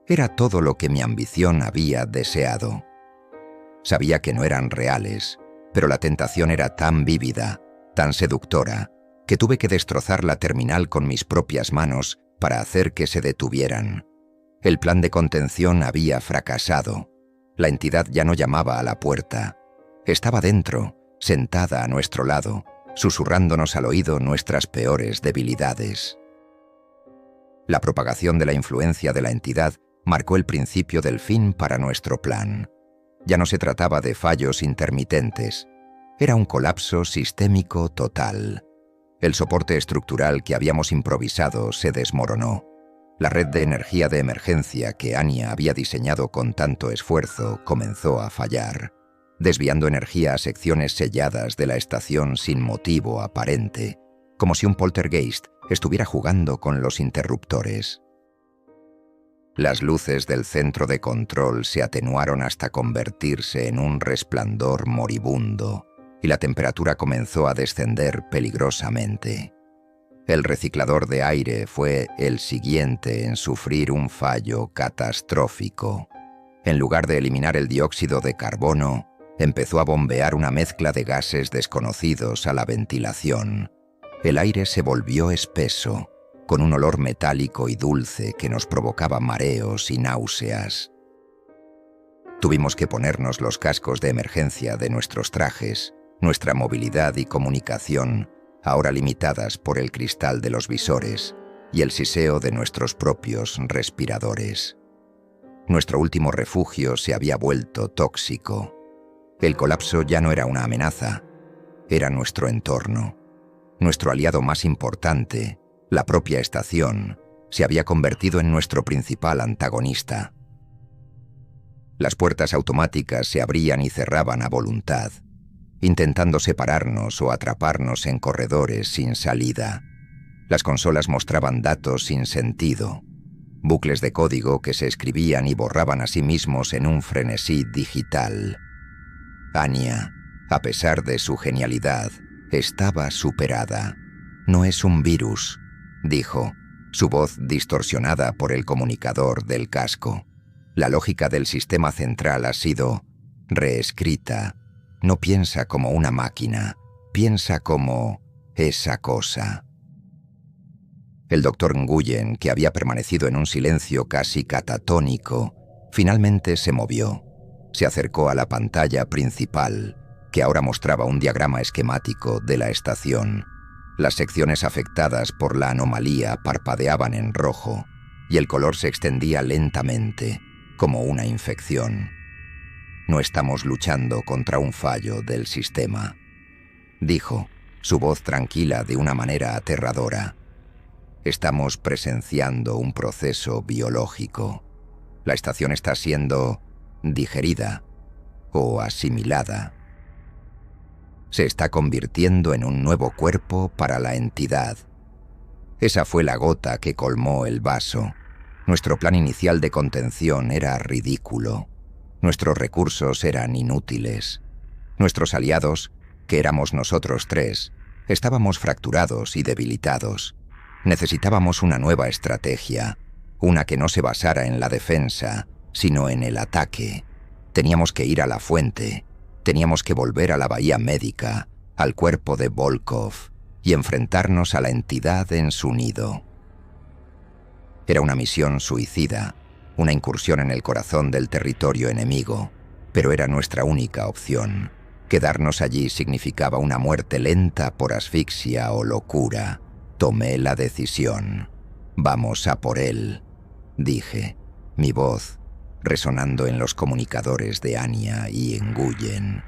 Speaker 1: Era todo lo que mi ambición había deseado. Sabía que no eran reales, pero la tentación era tan vívida, tan seductora, que tuve que destrozar la terminal con mis propias manos para hacer que se detuvieran. El plan de contención había fracasado. La entidad ya no llamaba a la puerta. Estaba dentro, sentada a nuestro lado, susurrándonos al oído nuestras peores debilidades. La propagación de la influencia de la entidad marcó el principio del fin para nuestro plan. Ya no se trataba de fallos intermitentes. Era un colapso sistémico total. El soporte estructural que habíamos improvisado se desmoronó. La red de energía de emergencia que Anya había diseñado con tanto esfuerzo comenzó a fallar, desviando energía a secciones selladas de la estación sin motivo aparente, como si un poltergeist estuviera jugando con los interruptores. Las luces del centro de control se atenuaron hasta convertirse en un resplandor moribundo, y la temperatura comenzó a descender peligrosamente. El reciclador de aire fue el siguiente en sufrir un fallo catastrófico. En lugar de eliminar el dióxido de carbono, empezó a bombear una mezcla de gases desconocidos a la ventilación. El aire se volvió espeso, con un olor metálico y dulce que nos provocaba mareos y náuseas. Tuvimos que ponernos los cascos de emergencia de nuestros trajes, nuestra movilidad y comunicación, ahora limitadas por el cristal de los visores y el siseo de nuestros propios respiradores. Nuestro último refugio se había vuelto tóxico. El colapso ya no era una amenaza, era nuestro entorno. Nuestro aliado más importante, la propia estación, se había convertido en nuestro principal antagonista. Las puertas automáticas se abrían y cerraban a voluntad, intentando separarnos o atraparnos en corredores sin salida. Las consolas mostraban datos sin sentido, bucles de código que se escribían y borraban a sí mismos en un frenesí digital. Anya, a pesar de su genialidad, estaba superada. «No es un virus», dijo, su voz distorsionada por el comunicador del casco. La lógica del sistema central ha sido reescrita. No piensa como una máquina, piensa como esa cosa. El doctor Nguyen, que había permanecido en un silencio casi catatónico, finalmente se movió. Se acercó a la pantalla principal, que ahora mostraba un diagrama esquemático de la estación. Las secciones afectadas por la anomalía parpadeaban en rojo, y el color se extendía lentamente, como una infección. «No estamos luchando contra un fallo del sistema», dijo, su voz tranquila de una manera aterradora. «Estamos presenciando un proceso biológico. La estación está siendo digerida o asimilada. Se está convirtiendo en un nuevo cuerpo para la entidad». Esa fue la gota que colmó el vaso. Nuestro plan inicial de contención era ridículo. Nuestros recursos eran inútiles. Nuestros aliados, que éramos nosotros tres, estábamos fracturados y debilitados. Necesitábamos una nueva estrategia, una que no se basara en la defensa, sino en el ataque. Teníamos que ir a la fuente, teníamos que volver a la bahía médica, al cuerpo de Volkov, y enfrentarnos a la entidad en su nido. Era una misión suicida, una incursión en el corazón del territorio enemigo, pero era nuestra única opción. Quedarnos allí significaba una muerte lenta por asfixia o locura. Tomé la decisión. «Vamos a por él», dije, mi voz resonando en los comunicadores de Anya y Nguyen.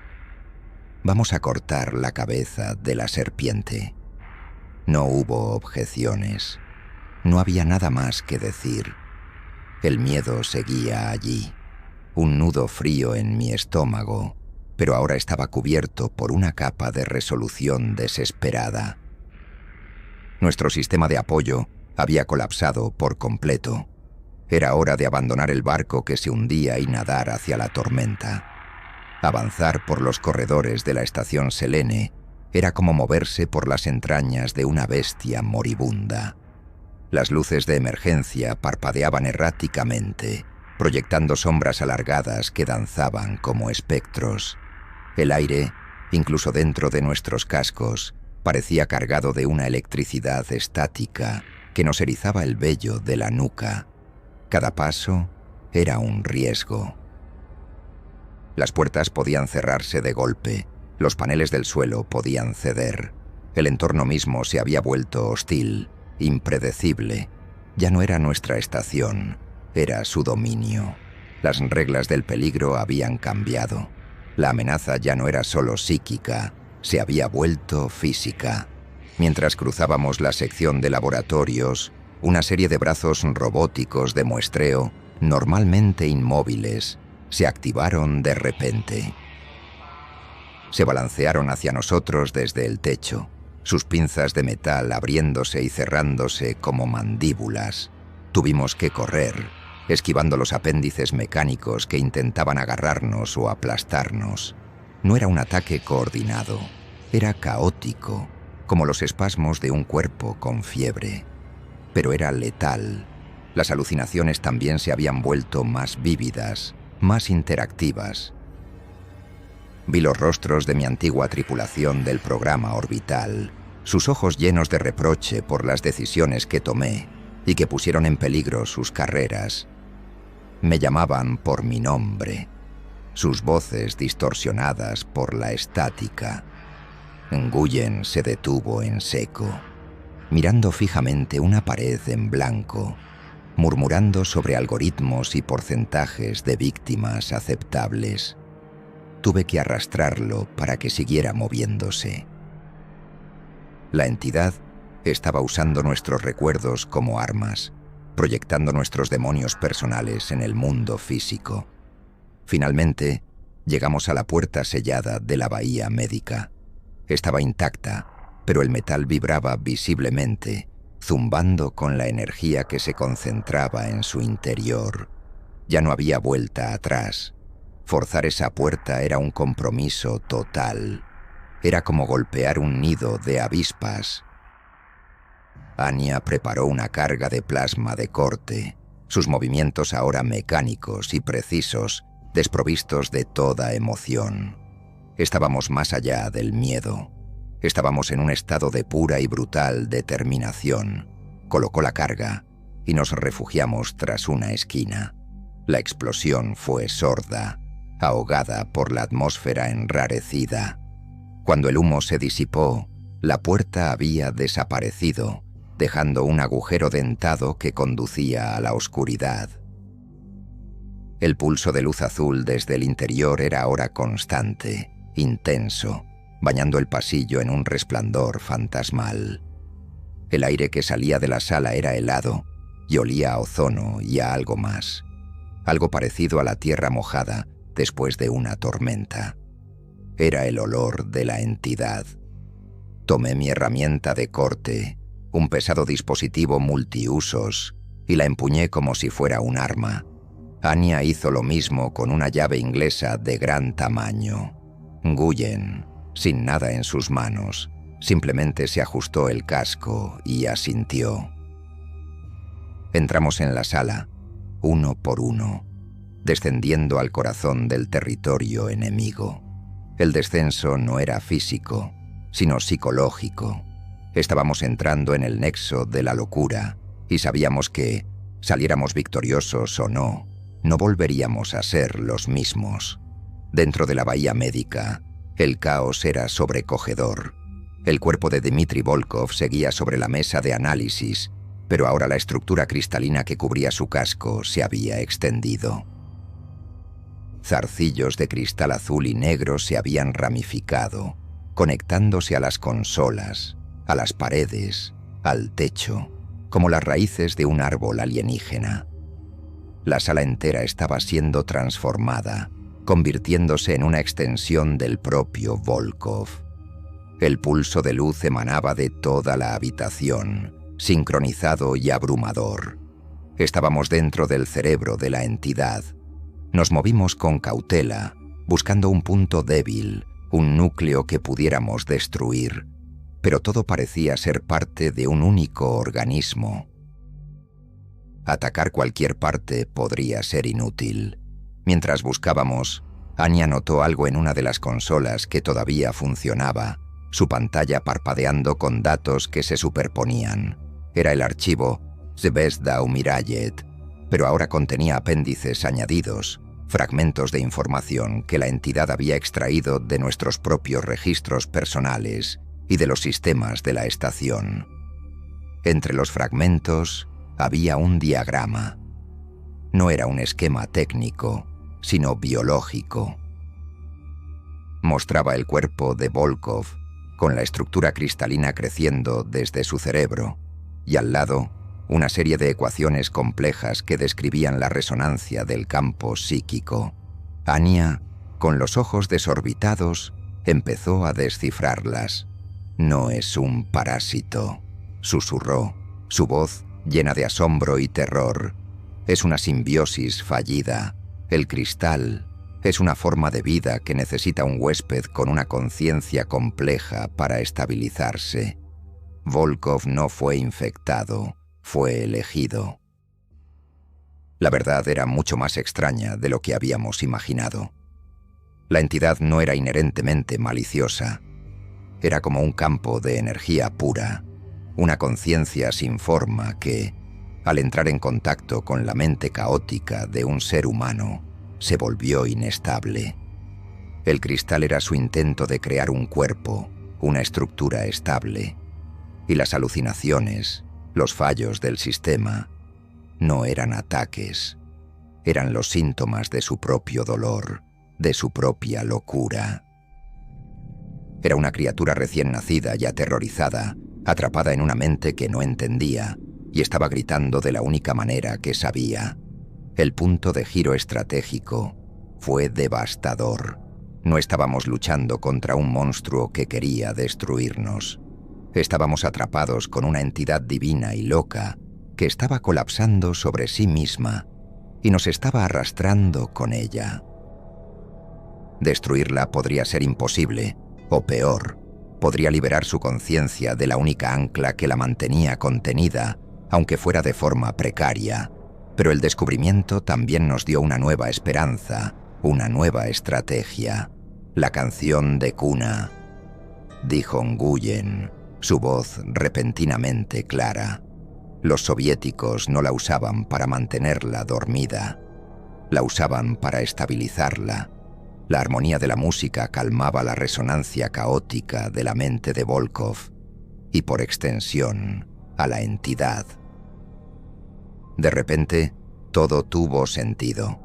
Speaker 1: «Vamos a cortar la cabeza de la serpiente». No hubo objeciones. No había nada más que decir. El miedo seguía allí, un nudo frío en mi estómago, pero ahora estaba cubierto por una capa de resolución desesperada. Nuestro sistema de apoyo había colapsado por completo. Era hora de abandonar el barco que se hundía y nadar hacia la tormenta. Avanzar por los corredores de la estación Selene era como moverse por las entrañas de una bestia moribunda. Las luces de emergencia parpadeaban erráticamente, proyectando sombras alargadas que danzaban como espectros. El aire, incluso dentro de nuestros cascos, parecía cargado de una electricidad estática que nos erizaba el vello de la nuca. Cada paso era un riesgo. Las puertas podían cerrarse de golpe, los paneles del suelo podían ceder. El entorno mismo se había vuelto hostil, impredecible. Ya no era nuestra estación, era su dominio. Las reglas del peligro habían cambiado. La amenaza ya no era solo psíquica, se había vuelto física. Mientras cruzábamos la sección de laboratorios, una serie de brazos robóticos de muestreo, normalmente inmóviles, se activaron de repente. Se balancearon hacia nosotros desde el techo, sus pinzas de metal abriéndose y cerrándose como mandíbulas. Tuvimos que correr, esquivando los apéndices mecánicos que intentaban agarrarnos o aplastarnos. No era un ataque coordinado, era caótico, como los espasmos de un cuerpo con fiebre. Pero era letal. Las alucinaciones también se habían vuelto más vívidas, más interactivas. Vi los rostros de mi antigua tripulación del programa orbital, sus ojos llenos de reproche por las decisiones que tomé y que pusieron en peligro sus carreras. Me llamaban por mi nombre, sus voces distorsionadas por la estática. Nguyen se detuvo en seco, mirando fijamente una pared en blanco, murmurando sobre algoritmos y porcentajes de víctimas aceptables. Tuve que arrastrarlo para que siguiera moviéndose. La entidad estaba usando nuestros recuerdos como armas, proyectando nuestros demonios personales en el mundo físico. Finalmente, llegamos a la puerta sellada de la bahía médica. Estaba intacta, pero el metal vibraba visiblemente, zumbando con la energía que se concentraba en su interior. Ya no había vuelta atrás. Forzar esa puerta era un compromiso total. Era como golpear un nido de avispas. Anya preparó una carga de plasma de corte, sus movimientos ahora mecánicos y precisos, desprovistos de toda emoción. Estábamos más allá del miedo. Estábamos en un estado de pura y brutal determinación. Colocó la carga y nos refugiamos tras una esquina. La explosión fue sorda, ahogada por la atmósfera enrarecida. Cuando el humo se disipó, la puerta había desaparecido, dejando un agujero dentado que conducía a la oscuridad. El pulso de luz azul desde el interior era ahora constante, intenso, bañando el pasillo en un resplandor fantasmal. El aire que salía de la sala era helado y olía a ozono y a algo más, algo parecido a la tierra mojada después de una tormenta. Era el olor de la entidad. Tomé mi herramienta de corte, un pesado dispositivo multiusos, y la empuñé como si fuera un arma. Anya hizo lo mismo con una llave inglesa de gran tamaño. Nguyen, sin nada en sus manos, simplemente se ajustó el casco y asintió. Entramos en la sala, uno por uno, descendiendo al corazón del territorio enemigo. El descenso no era físico, sino psicológico. Estábamos entrando en el nexo de la locura y sabíamos que, saliéramos victoriosos o no, no volveríamos a ser los mismos. Dentro de la bahía médica, el caos era sobrecogedor. El cuerpo de Dmitry Volkov seguía sobre la mesa de análisis, pero ahora la estructura cristalina que cubría su casco se había extendido. Zarcillos de cristal azul y negro se habían ramificado, conectándose a las consolas, a las paredes, al techo, como las raíces de un árbol alienígena. La sala entera estaba siendo transformada, convirtiéndose en una extensión del propio Volkov. El pulso de luz emanaba de toda la habitación, sincronizado y abrumador. Estábamos dentro del cerebro de la entidad. Nos movimos con cautela, buscando un punto débil, un núcleo que pudiéramos destruir, pero todo parecía ser parte de un único organismo. Atacar cualquier parte podría ser inútil. Mientras buscábamos, Anya notó algo en una de las consolas que todavía funcionaba, su pantalla parpadeando con datos que se superponían. Era el archivo Zvezda Umirayet, pero ahora contenía apéndices añadidos, fragmentos de información que la entidad había extraído de nuestros propios registros personales y de los sistemas de la estación. Entre los fragmentos había un diagrama. No era un esquema técnico, sino biológico. Mostraba el cuerpo de Volkov, con la estructura cristalina creciendo desde su cerebro, y al lado una serie de ecuaciones complejas que describían la resonancia del campo psíquico. Anya, con los ojos desorbitados, empezó a descifrarlas. «No es un parásito», susurró, su voz llena de asombro y terror. «Es una simbiosis fallida. El cristal es una forma de vida que necesita un huésped con una conciencia compleja para estabilizarse. Volkov no fue infectado, fue elegido». La verdad era mucho más extraña de lo que habíamos imaginado. La entidad no era inherentemente maliciosa. Era como un campo de energía pura, una conciencia sin forma que, al entrar en contacto con la mente caótica de un ser humano, se volvió inestable. El cristal era su intento de crear un cuerpo, una estructura estable, y las alucinaciones, los fallos del sistema, no eran ataques, eran los síntomas de su propio dolor, de su propia locura. Era una criatura recién nacida y aterrorizada, atrapada en una mente que no entendía, y estaba gritando de la única manera que sabía. El punto de giro estratégico fue devastador. No estábamos luchando contra un monstruo que quería destruirnos. Estábamos atrapados con una entidad divina y loca que estaba colapsando sobre sí misma y nos estaba arrastrando con ella. Destruirla podría ser imposible, o peor, podría liberar su conciencia de la única ancla que la mantenía contenida, aunque fuera de forma precaria. Pero el descubrimiento también nos dio una nueva esperanza, una nueva estrategia. La canción de cuna, dijo Nguyen, su voz repentinamente clara. Los soviéticos no la usaban para mantenerla dormida, la usaban para estabilizarla. La armonía de la música calmaba la resonancia caótica de la mente de Volkov y, por extensión, a la entidad. De repente, todo tuvo sentido.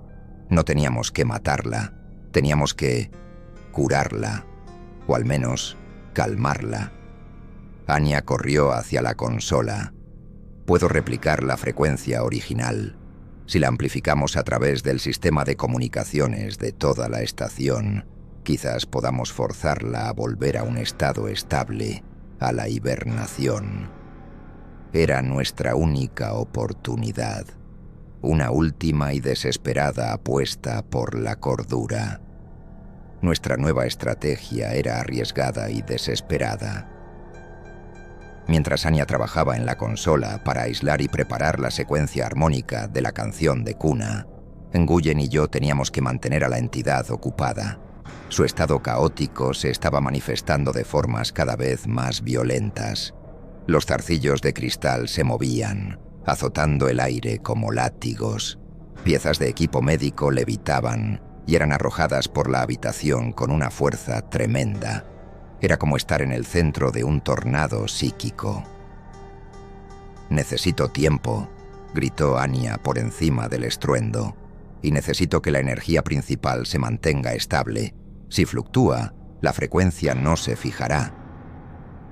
Speaker 1: No teníamos que matarla, teníamos que curarla, o al menos calmarla. Anya corrió hacia la consola. Puedo replicar la frecuencia original. Si la amplificamos a través del sistema de comunicaciones de toda la estación, quizás podamos forzarla a volver a un estado estable, a la hibernación. Era nuestra única oportunidad, una última y desesperada apuesta por la cordura. Nuestra nueva estrategia era arriesgada y desesperada. Mientras Anya trabajaba en la consola para aislar y preparar la secuencia armónica de la canción de cuna, Nguyen y yo teníamos que mantener a la entidad ocupada. Su estado caótico se estaba manifestando de formas cada vez más violentas. Los zarcillos de cristal se movían, azotando el aire como látigos. Piezas de equipo médico levitaban y eran arrojadas por la habitación con una fuerza tremenda. Era como estar en el centro de un tornado psíquico. «Necesito tiempo», gritó Anya por encima del estruendo, «y necesito que la energía principal se mantenga estable. Si fluctúa, la frecuencia no se fijará».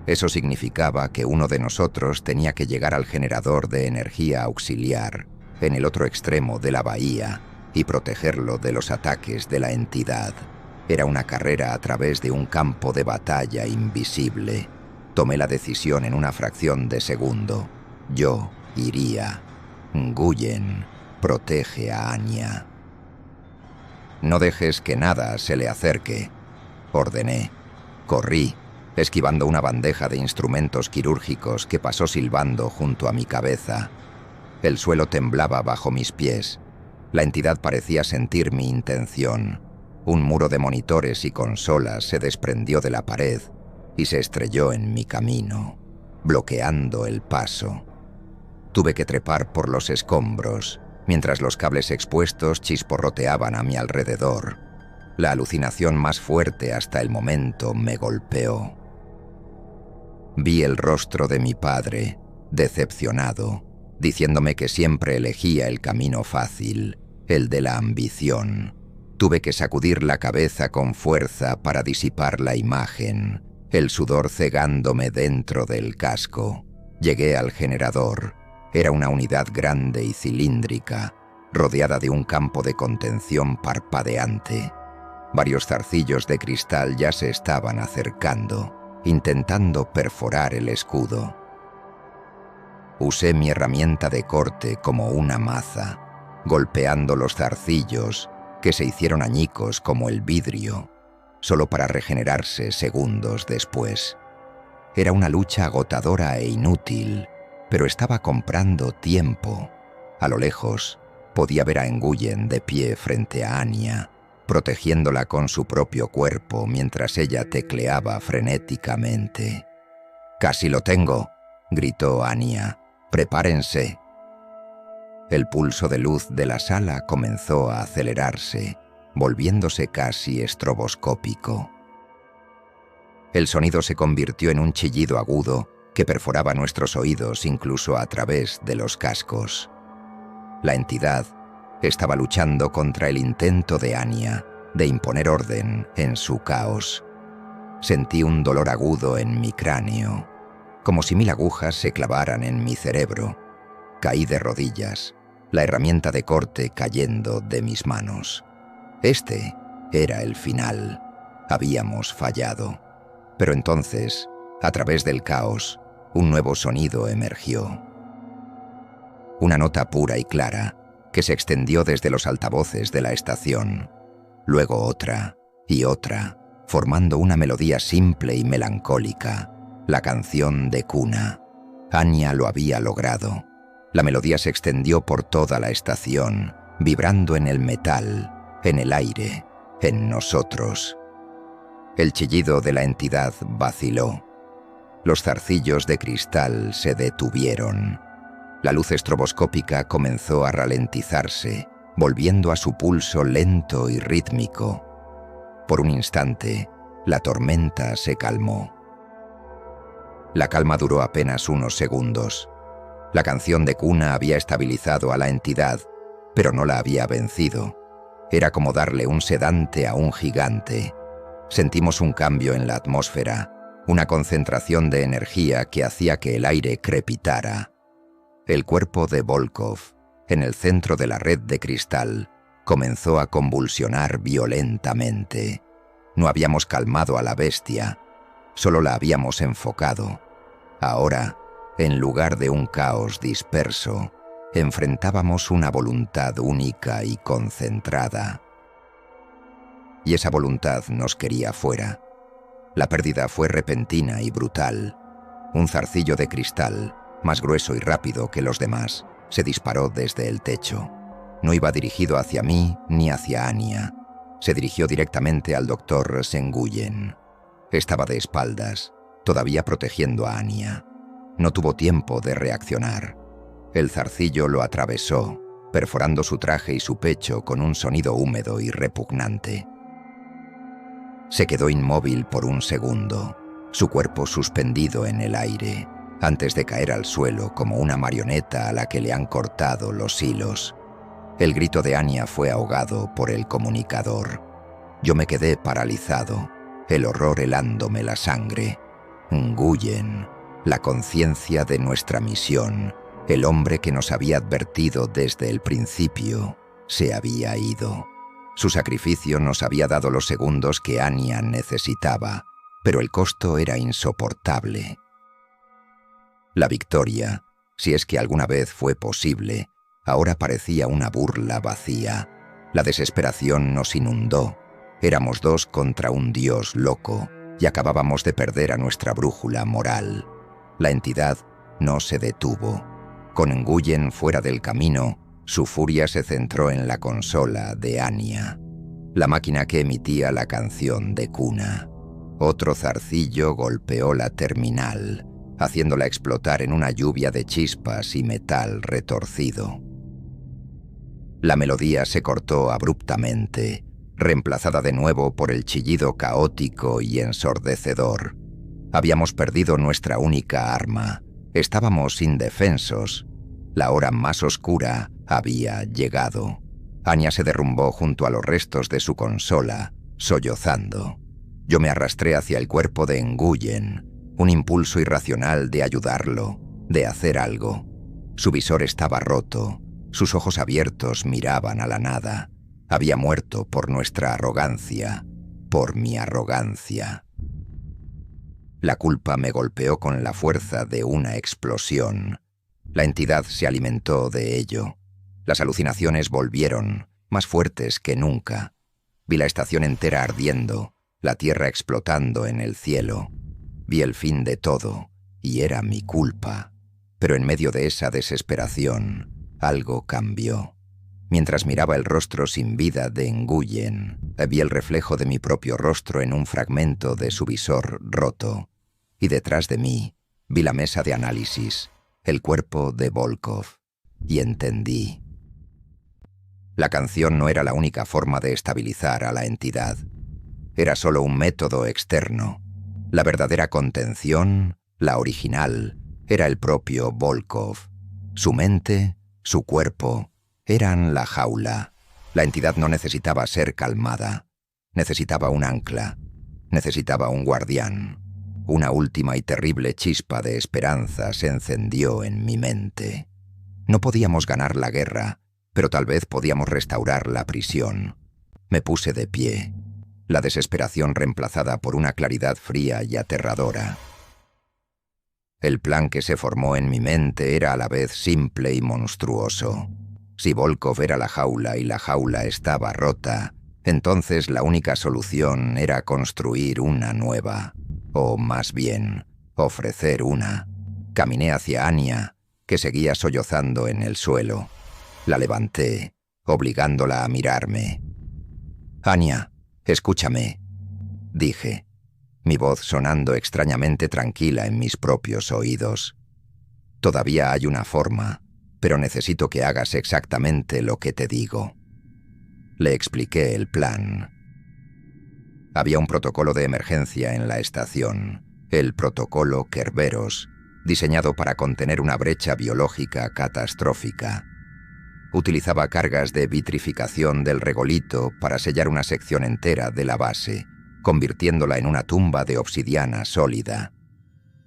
Speaker 1: Eso significaba que uno de nosotros tenía que llegar al generador de energía auxiliar, en el otro extremo de la bahía, y protegerlo de los ataques de la entidad. Era una carrera a través de un campo de batalla invisible. Tomé la decisión en una fracción de segundo. Yo iría. Nguyen, protege a Anya. «No dejes que nada se le acerque», ordené. Corrí, esquivando una bandeja de instrumentos quirúrgicos que pasó silbando junto a mi cabeza. El suelo temblaba bajo mis pies. La entidad parecía sentir mi intención. Un muro de monitores y consolas se desprendió de la pared y se estrelló en mi camino, bloqueando el paso. Tuve que trepar por los escombros, mientras los cables expuestos chisporroteaban a mi alrededor. La alucinación más fuerte hasta el momento me golpeó. Vi el rostro de mi padre, decepcionado, diciéndome que siempre elegía el camino fácil, el de la ambición. Tuve que sacudir la cabeza con fuerza para disipar la imagen, el sudor cegándome dentro del casco. Llegué al generador. Era una unidad grande y cilíndrica, rodeada de un campo de contención parpadeante. Varios zarcillos de cristal ya se estaban acercando, intentando perforar el escudo. Usé mi herramienta de corte como una maza, golpeando los zarcillos, que se hicieron añicos como el vidrio, solo para regenerarse segundos después. Era una lucha agotadora e inútil, pero estaba comprando tiempo. A lo lejos, podía ver a Nguyen de pie frente a Anya, protegiéndola con su propio cuerpo mientras ella tecleaba frenéticamente. «¡Casi lo tengo!», gritó Anya. «¡Prepárense!». El pulso de luz de la sala comenzó a acelerarse, volviéndose casi estroboscópico. El sonido se convirtió en un chillido agudo que perforaba nuestros oídos incluso a través de los cascos. La entidad estaba luchando contra el intento de Anya de imponer orden en su caos. Sentí un dolor agudo en mi cráneo, como si 1000 agujas se clavaran en mi cerebro. Caí de rodillas, la herramienta de corte cayendo de mis manos. Este era el final. Habíamos fallado. Pero entonces, a través del caos, un nuevo sonido emergió. Una nota pura y clara que se extendió desde los altavoces de la estación. Luego otra y otra, formando una melodía simple y melancólica, la canción de cuna. Anya lo había logrado. La melodía se extendió por toda la estación, vibrando en el metal, en el aire, en nosotros. El chillido de la entidad vaciló. Los zarcillos de cristal se detuvieron. La luz estroboscópica comenzó a ralentizarse, volviendo a su pulso lento y rítmico. Por un instante, la tormenta se calmó. La calma duró apenas unos segundos. La canción de cuna había estabilizado a la entidad, pero no la había vencido. Era como darle un sedante a un gigante. Sentimos un cambio en la atmósfera, una concentración de energía que hacía que el aire crepitara. El cuerpo de Volkov, en el centro de la red de cristal, comenzó a convulsionar violentamente. No habíamos calmado a la bestia, solo la habíamos enfocado. Ahora, en lugar de un caos disperso, enfrentábamos una voluntad única y concentrada. Y esa voluntad nos quería fuera. La pérdida fue repentina y brutal. Un zarcillo de cristal, más grueso y rápido que los demás, se disparó desde el techo. No iba dirigido hacia mí ni hacia Anya. Se dirigió directamente al Dr. Nguyen. Estaba de espaldas, todavía protegiendo a Anya. No tuvo tiempo de reaccionar. El zarcillo lo atravesó, perforando su traje y su pecho con un sonido húmedo y repugnante. Se quedó inmóvil por un segundo, su cuerpo suspendido en el aire, antes de caer al suelo como una marioneta a la que le han cortado los hilos. El grito de Anya fue ahogado por el comunicador. Yo me quedé paralizado, el horror helándome la sangre. Nguyen, la conciencia de nuestra misión, el hombre que nos había advertido desde el principio, se había ido. Su sacrificio nos había dado los segundos que Anya necesitaba, pero el costo era insoportable. La victoria, si es que alguna vez fue posible, ahora parecía una burla vacía. La desesperación nos inundó. Éramos 2 contra un dios loco y acabábamos de perder a nuestra brújula moral. La entidad no se detuvo. Con Nguyen fuera del camino, su furia se centró en la consola de Anya, la máquina que emitía la canción de cuna. Otro zarcillo golpeó la terminal, haciéndola explotar en una lluvia de chispas y metal retorcido. La melodía se cortó abruptamente, reemplazada de nuevo por el chillido caótico y ensordecedor. Habíamos perdido nuestra única arma. Estábamos indefensos. La hora más oscura había llegado. Anya se derrumbó junto a los restos de su consola, sollozando. Yo me arrastré hacia el cuerpo de Nguyen, un impulso irracional de ayudarlo, de hacer algo. Su visor estaba roto, sus ojos abiertos miraban a la nada. Había muerto por nuestra arrogancia, por mi arrogancia. La culpa me golpeó con la fuerza de una explosión. La entidad se alimentó de ello. Las alucinaciones volvieron, más fuertes que nunca. Vi la estación entera ardiendo, la tierra explotando en el cielo. Vi el fin de todo, y era mi culpa. Pero en medio de esa desesperación, algo cambió. Mientras miraba el rostro sin vida de Nguyen, vi el reflejo de mi propio rostro en un fragmento de su visor roto. Y detrás de mí, vi la mesa de análisis, el cuerpo de Volkov, y entendí. La canción no era la única forma de estabilizar a la entidad. Era solo un método externo. La verdadera contención, la original, era el propio Volkov. Su mente, su cuerpo, eran la jaula. La entidad no necesitaba ser calmada. Necesitaba un ancla. Necesitaba un guardián. Una última y terrible chispa de esperanza se encendió en mi mente. No podíamos ganar la guerra, pero tal vez podíamos restaurar la prisión. Me puse de pie, la desesperación reemplazada por una claridad fría y aterradora. El plan que se formó en mi mente era a la vez simple y monstruoso. Si Volkov era la jaula y la jaula estaba rota, entonces la única solución era construir una nueva, o más bien, ofrecer una. Caminé hacia Anya, que seguía sollozando en el suelo. La levanté, obligándola a mirarme. «Anya, escúchame», dije, mi voz sonando extrañamente tranquila en mis propios oídos. «Todavía hay una forma, pero necesito que hagas exactamente lo que te digo». Le expliqué el plan. Había un protocolo de emergencia en la estación, el protocolo Kerberos, diseñado para contener una brecha biológica catastrófica. Utilizaba cargas de vitrificación del regolito para sellar una sección entera de la base, convirtiéndola en una tumba de obsidiana sólida.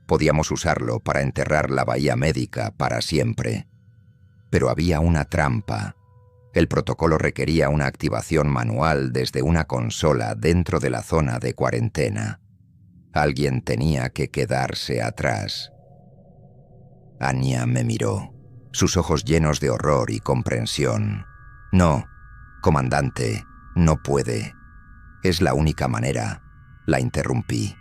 Speaker 1: Podíamos usarlo para enterrar la bahía médica para siempre. Pero había una trampa. El protocolo requería una activación manual desde una consola dentro de la zona de cuarentena. Alguien tenía que quedarse atrás. Anya me miró, sus ojos llenos de horror y comprensión. «No, comandante, no puede. Es la única manera», la interrumpí.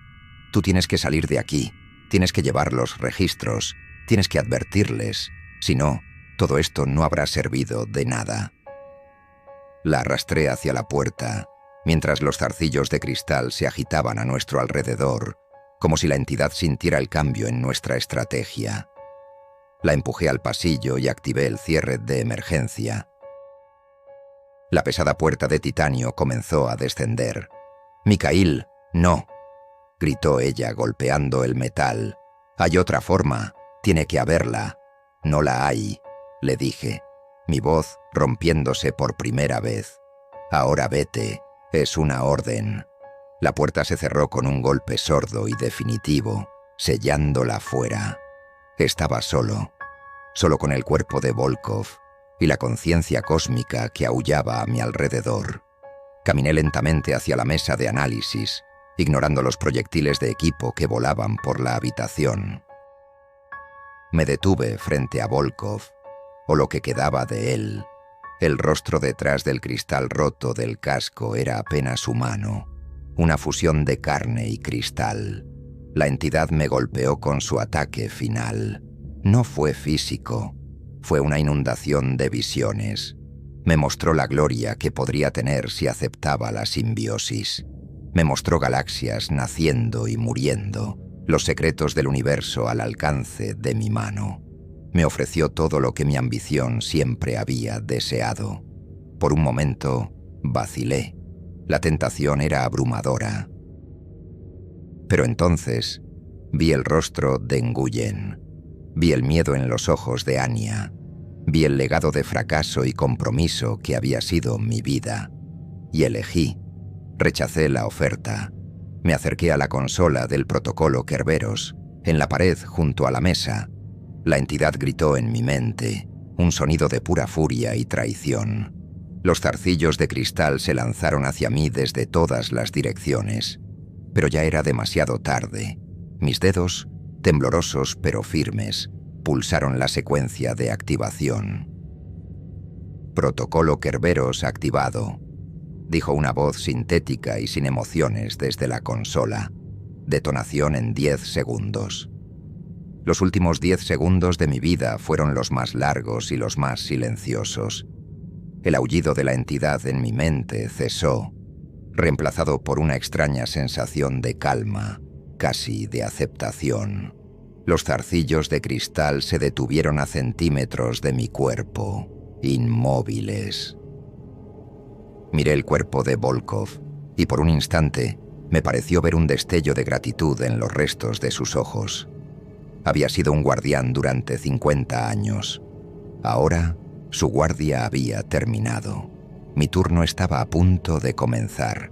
Speaker 1: «Tú tienes que salir de aquí, tienes que llevar los registros, tienes que advertirles. Si no, todo esto no habrá servido de nada». La arrastré hacia la puerta, mientras los zarcillos de cristal se agitaban a nuestro alrededor, como si la entidad sintiera el cambio en nuestra estrategia. La empujé al pasillo y activé el cierre de emergencia. La pesada puerta de titanio comenzó a descender. «Mikhail, no», gritó ella golpeando el metal. «Hay otra forma, tiene que haberla». «No la hay», le dije, mi voz rompiéndose por primera vez. «Ahora vete, es una orden». La puerta se cerró con un golpe sordo y definitivo, sellándola fuera. Estaba solo con el cuerpo de Volkov y la conciencia cósmica que aullaba a mi alrededor. Caminé lentamente hacia la mesa de análisis, ignorando los proyectiles de equipo que volaban por la habitación. Me detuve frente a Volkov, o lo que quedaba de él. El rostro detrás del cristal roto del casco era apenas humano, una fusión de carne y cristal. La entidad me golpeó con su ataque final. No fue físico, Fue una inundación de visiones. Me mostró la gloria que podría tener si aceptaba la simbiosis. Me mostró galaxias naciendo y muriendo, los secretos del universo al alcance de mi mano. Me ofreció todo lo que mi ambición siempre había deseado. Por un momento, vacilé. La tentación era abrumadora. Pero entonces, vi el rostro de Nguyen. Vi el miedo en los ojos de Anya. Vi el legado de fracaso y compromiso que había sido mi vida. Y elegí. Rechacé la oferta. Me acerqué a la consola del protocolo Kerberos, en la pared junto a la mesa. La entidad gritó en mi mente, un sonido de pura furia y traición. Los zarcillos de cristal se lanzaron hacia mí desde todas las direcciones. Pero ya era demasiado tarde. Mis dedos, temblorosos pero firmes, pulsaron la secuencia de activación. Protocolo Kerberos activado, dijo una voz sintética y sin emociones desde la consola. Detonación en 10 segundos. Los últimos 10 segundos de mi vida fueron los más largos y los más silenciosos. El aullido de la entidad en mi mente cesó, reemplazado por una extraña sensación de calma, casi de aceptación. Los zarcillos de cristal se detuvieron a centímetros de mi cuerpo, inmóviles. Miré el cuerpo de Volkov y por un instante me pareció ver un destello de gratitud en los restos de sus ojos. Había sido un guardián durante 50 años. Ahora, su guardia había terminado. Mi turno estaba a punto de comenzar.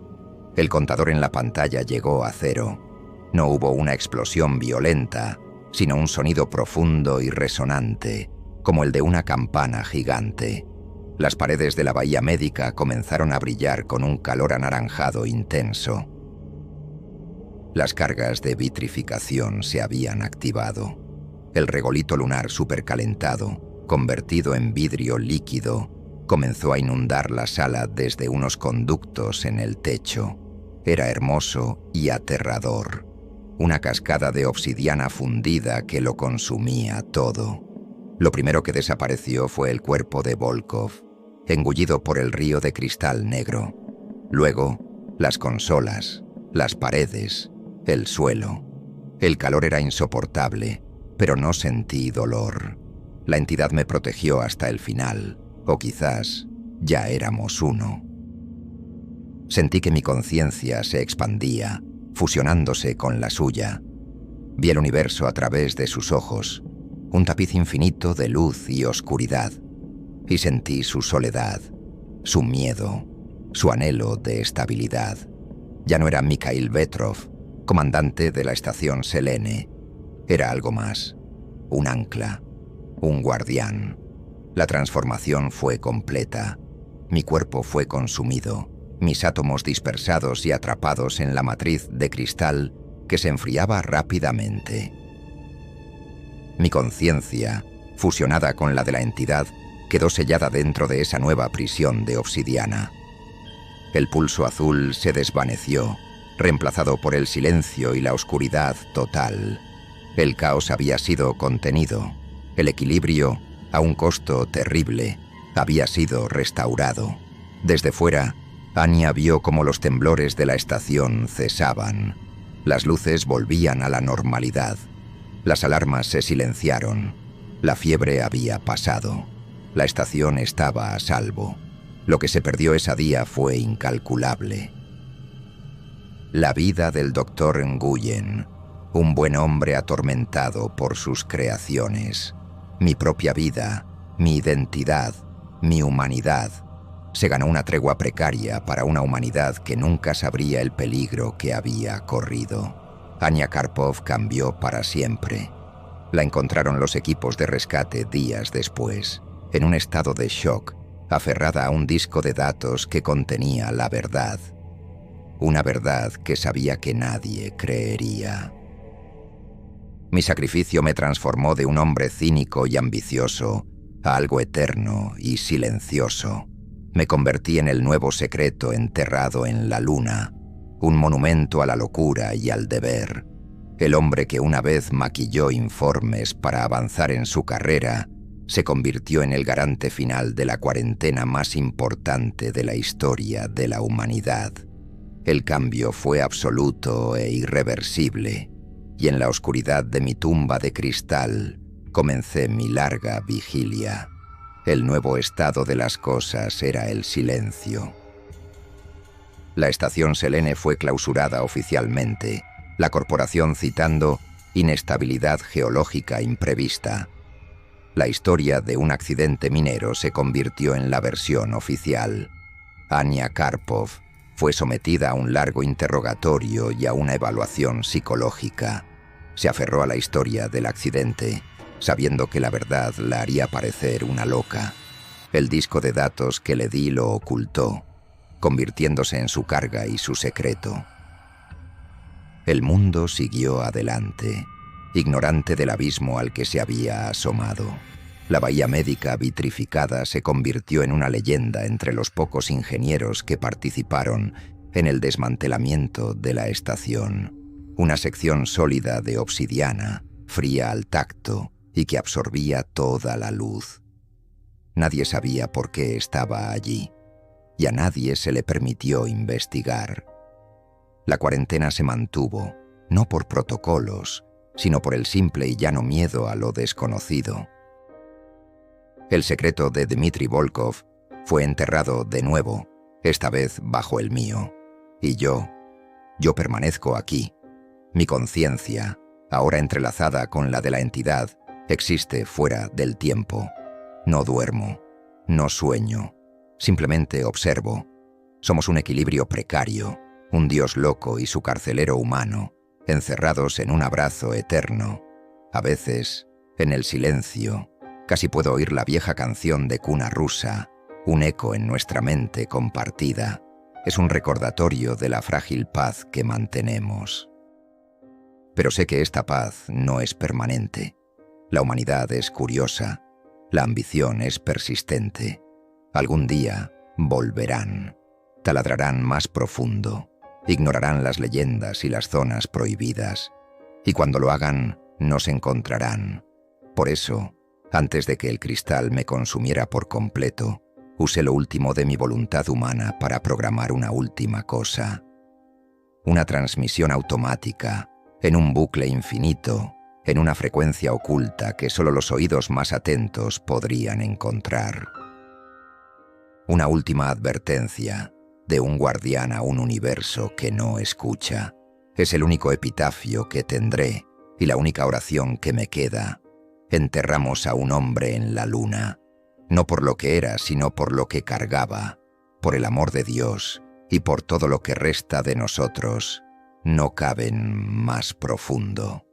Speaker 1: El contador en la pantalla llegó a 0. No hubo una explosión violenta, sino un sonido profundo y resonante, como el de una campana gigante. Las paredes de la bahía médica comenzaron a brillar con un calor anaranjado intenso. Las cargas de vitrificación se habían activado. El regolito lunar supercalentado, convertido en vidrio líquido, comenzó a inundar la sala desde unos conductos en el techo. Era hermoso y aterrador. Una cascada de obsidiana fundida que lo consumía todo. Lo primero que desapareció fue el cuerpo de Volkov, engullido por el río de cristal negro. Luego, las consolas, las paredes, el suelo. El calor era insoportable, pero no sentí dolor. La entidad me protegió hasta el final, o quizás ya éramos uno. Sentí que mi conciencia se expandía, fusionándose con la suya. Vi el universo a través de sus ojos, un tapiz infinito de luz y oscuridad, y sentí su soledad, su miedo, su anhelo de estabilidad. Ya no era Mikhail Vetrov, comandante de la estación Selene. Era algo más, un ancla, un guardián. La transformación fue completa. Mi cuerpo fue consumido, mis átomos dispersados y atrapados en la matriz de cristal que se enfriaba rápidamente. Mi conciencia, fusionada con la de la entidad, quedó sellada dentro de esa nueva prisión de obsidiana. El pulso azul se desvaneció, reemplazado por el silencio y la oscuridad total. El caos había sido contenido. El equilibrio, a un costo terrible, había sido restaurado. Desde fuera, Anya vio cómo los temblores de la estación cesaban. Las luces volvían a la normalidad. Las alarmas se silenciaron. La fiebre había pasado. La estación estaba a salvo. Lo que se perdió ese día fue incalculable. La vida del Dr. Nguyen, un buen hombre atormentado por sus creaciones. Mi propia vida, mi identidad, mi humanidad. Se ganó una tregua precaria para una humanidad que nunca sabría el peligro que había corrido. Anya Karpov cambió para siempre. La encontraron los equipos de rescate días después, en un estado de shock, aferrada a un disco de datos que contenía la verdad. Una verdad que sabía que nadie creería. Mi sacrificio me transformó de un hombre cínico y ambicioso a algo eterno y silencioso. Me convertí en el nuevo secreto enterrado en la luna, un monumento a la locura y al deber. El hombre que una vez maquilló informes para avanzar en su carrera se convirtió en el garante final de la cuarentena más importante de la historia de la humanidad. El cambio fue absoluto e irreversible, y en la oscuridad de mi tumba de cristal comencé mi larga vigilia. El nuevo estado de las cosas era el silencio. La estación Selene fue clausurada oficialmente, la corporación citando inestabilidad geológica imprevista. La historia de un accidente minero se convirtió en la versión oficial. Anya Karpov fue sometida a un largo interrogatorio y a una evaluación psicológica. Se aferró a la historia del accidente, sabiendo que la verdad la haría parecer una loca. El disco de datos que le di lo ocultó, convirtiéndose en su carga y su secreto. El mundo siguió adelante, ignorante del abismo al que se había asomado. La bahía médica vitrificada se convirtió en una leyenda entre los pocos ingenieros que participaron en el desmantelamiento de la estación. Una sección sólida de obsidiana, fría al tacto y que absorbía toda la luz. Nadie sabía por qué estaba allí, y a nadie se le permitió investigar. La cuarentena se mantuvo, no por protocolos, sino por el simple y llano miedo a lo desconocido. El secreto de Dmitry Volkov fue enterrado de nuevo, esta vez bajo el mío. Y yo permanezco aquí. Mi conciencia, ahora entrelazada con la de la entidad, existe fuera del tiempo. No duermo, no sueño, simplemente observo. Somos un equilibrio precario, un dios loco y su carcelero humano, encerrados en un abrazo eterno. A veces, en el silencio, casi puedo oír la vieja canción de cuna rusa, un eco en nuestra mente compartida. Es un recordatorio de la frágil paz que mantenemos. Pero sé que esta paz no es permanente. La humanidad es curiosa, la ambición es persistente. Algún día volverán, taladrarán más profundo, ignorarán las leyendas y las zonas prohibidas, y cuando lo hagan, nos encontrarán. Por eso, antes de que el cristal me consumiera por completo, usé lo último de mi voluntad humana para programar una última cosa. Una transmisión automática, en un bucle infinito, en una frecuencia oculta que solo los oídos más atentos podrían encontrar. Una última advertencia, de un guardián a un universo que no escucha. Es el único epitafio que tendré y la única oración que me queda. Enterramos a un hombre en la luna, no por lo que era, sino por lo que cargaba, por el amor de Dios y por todo lo que resta de nosotros. No caben más profundo.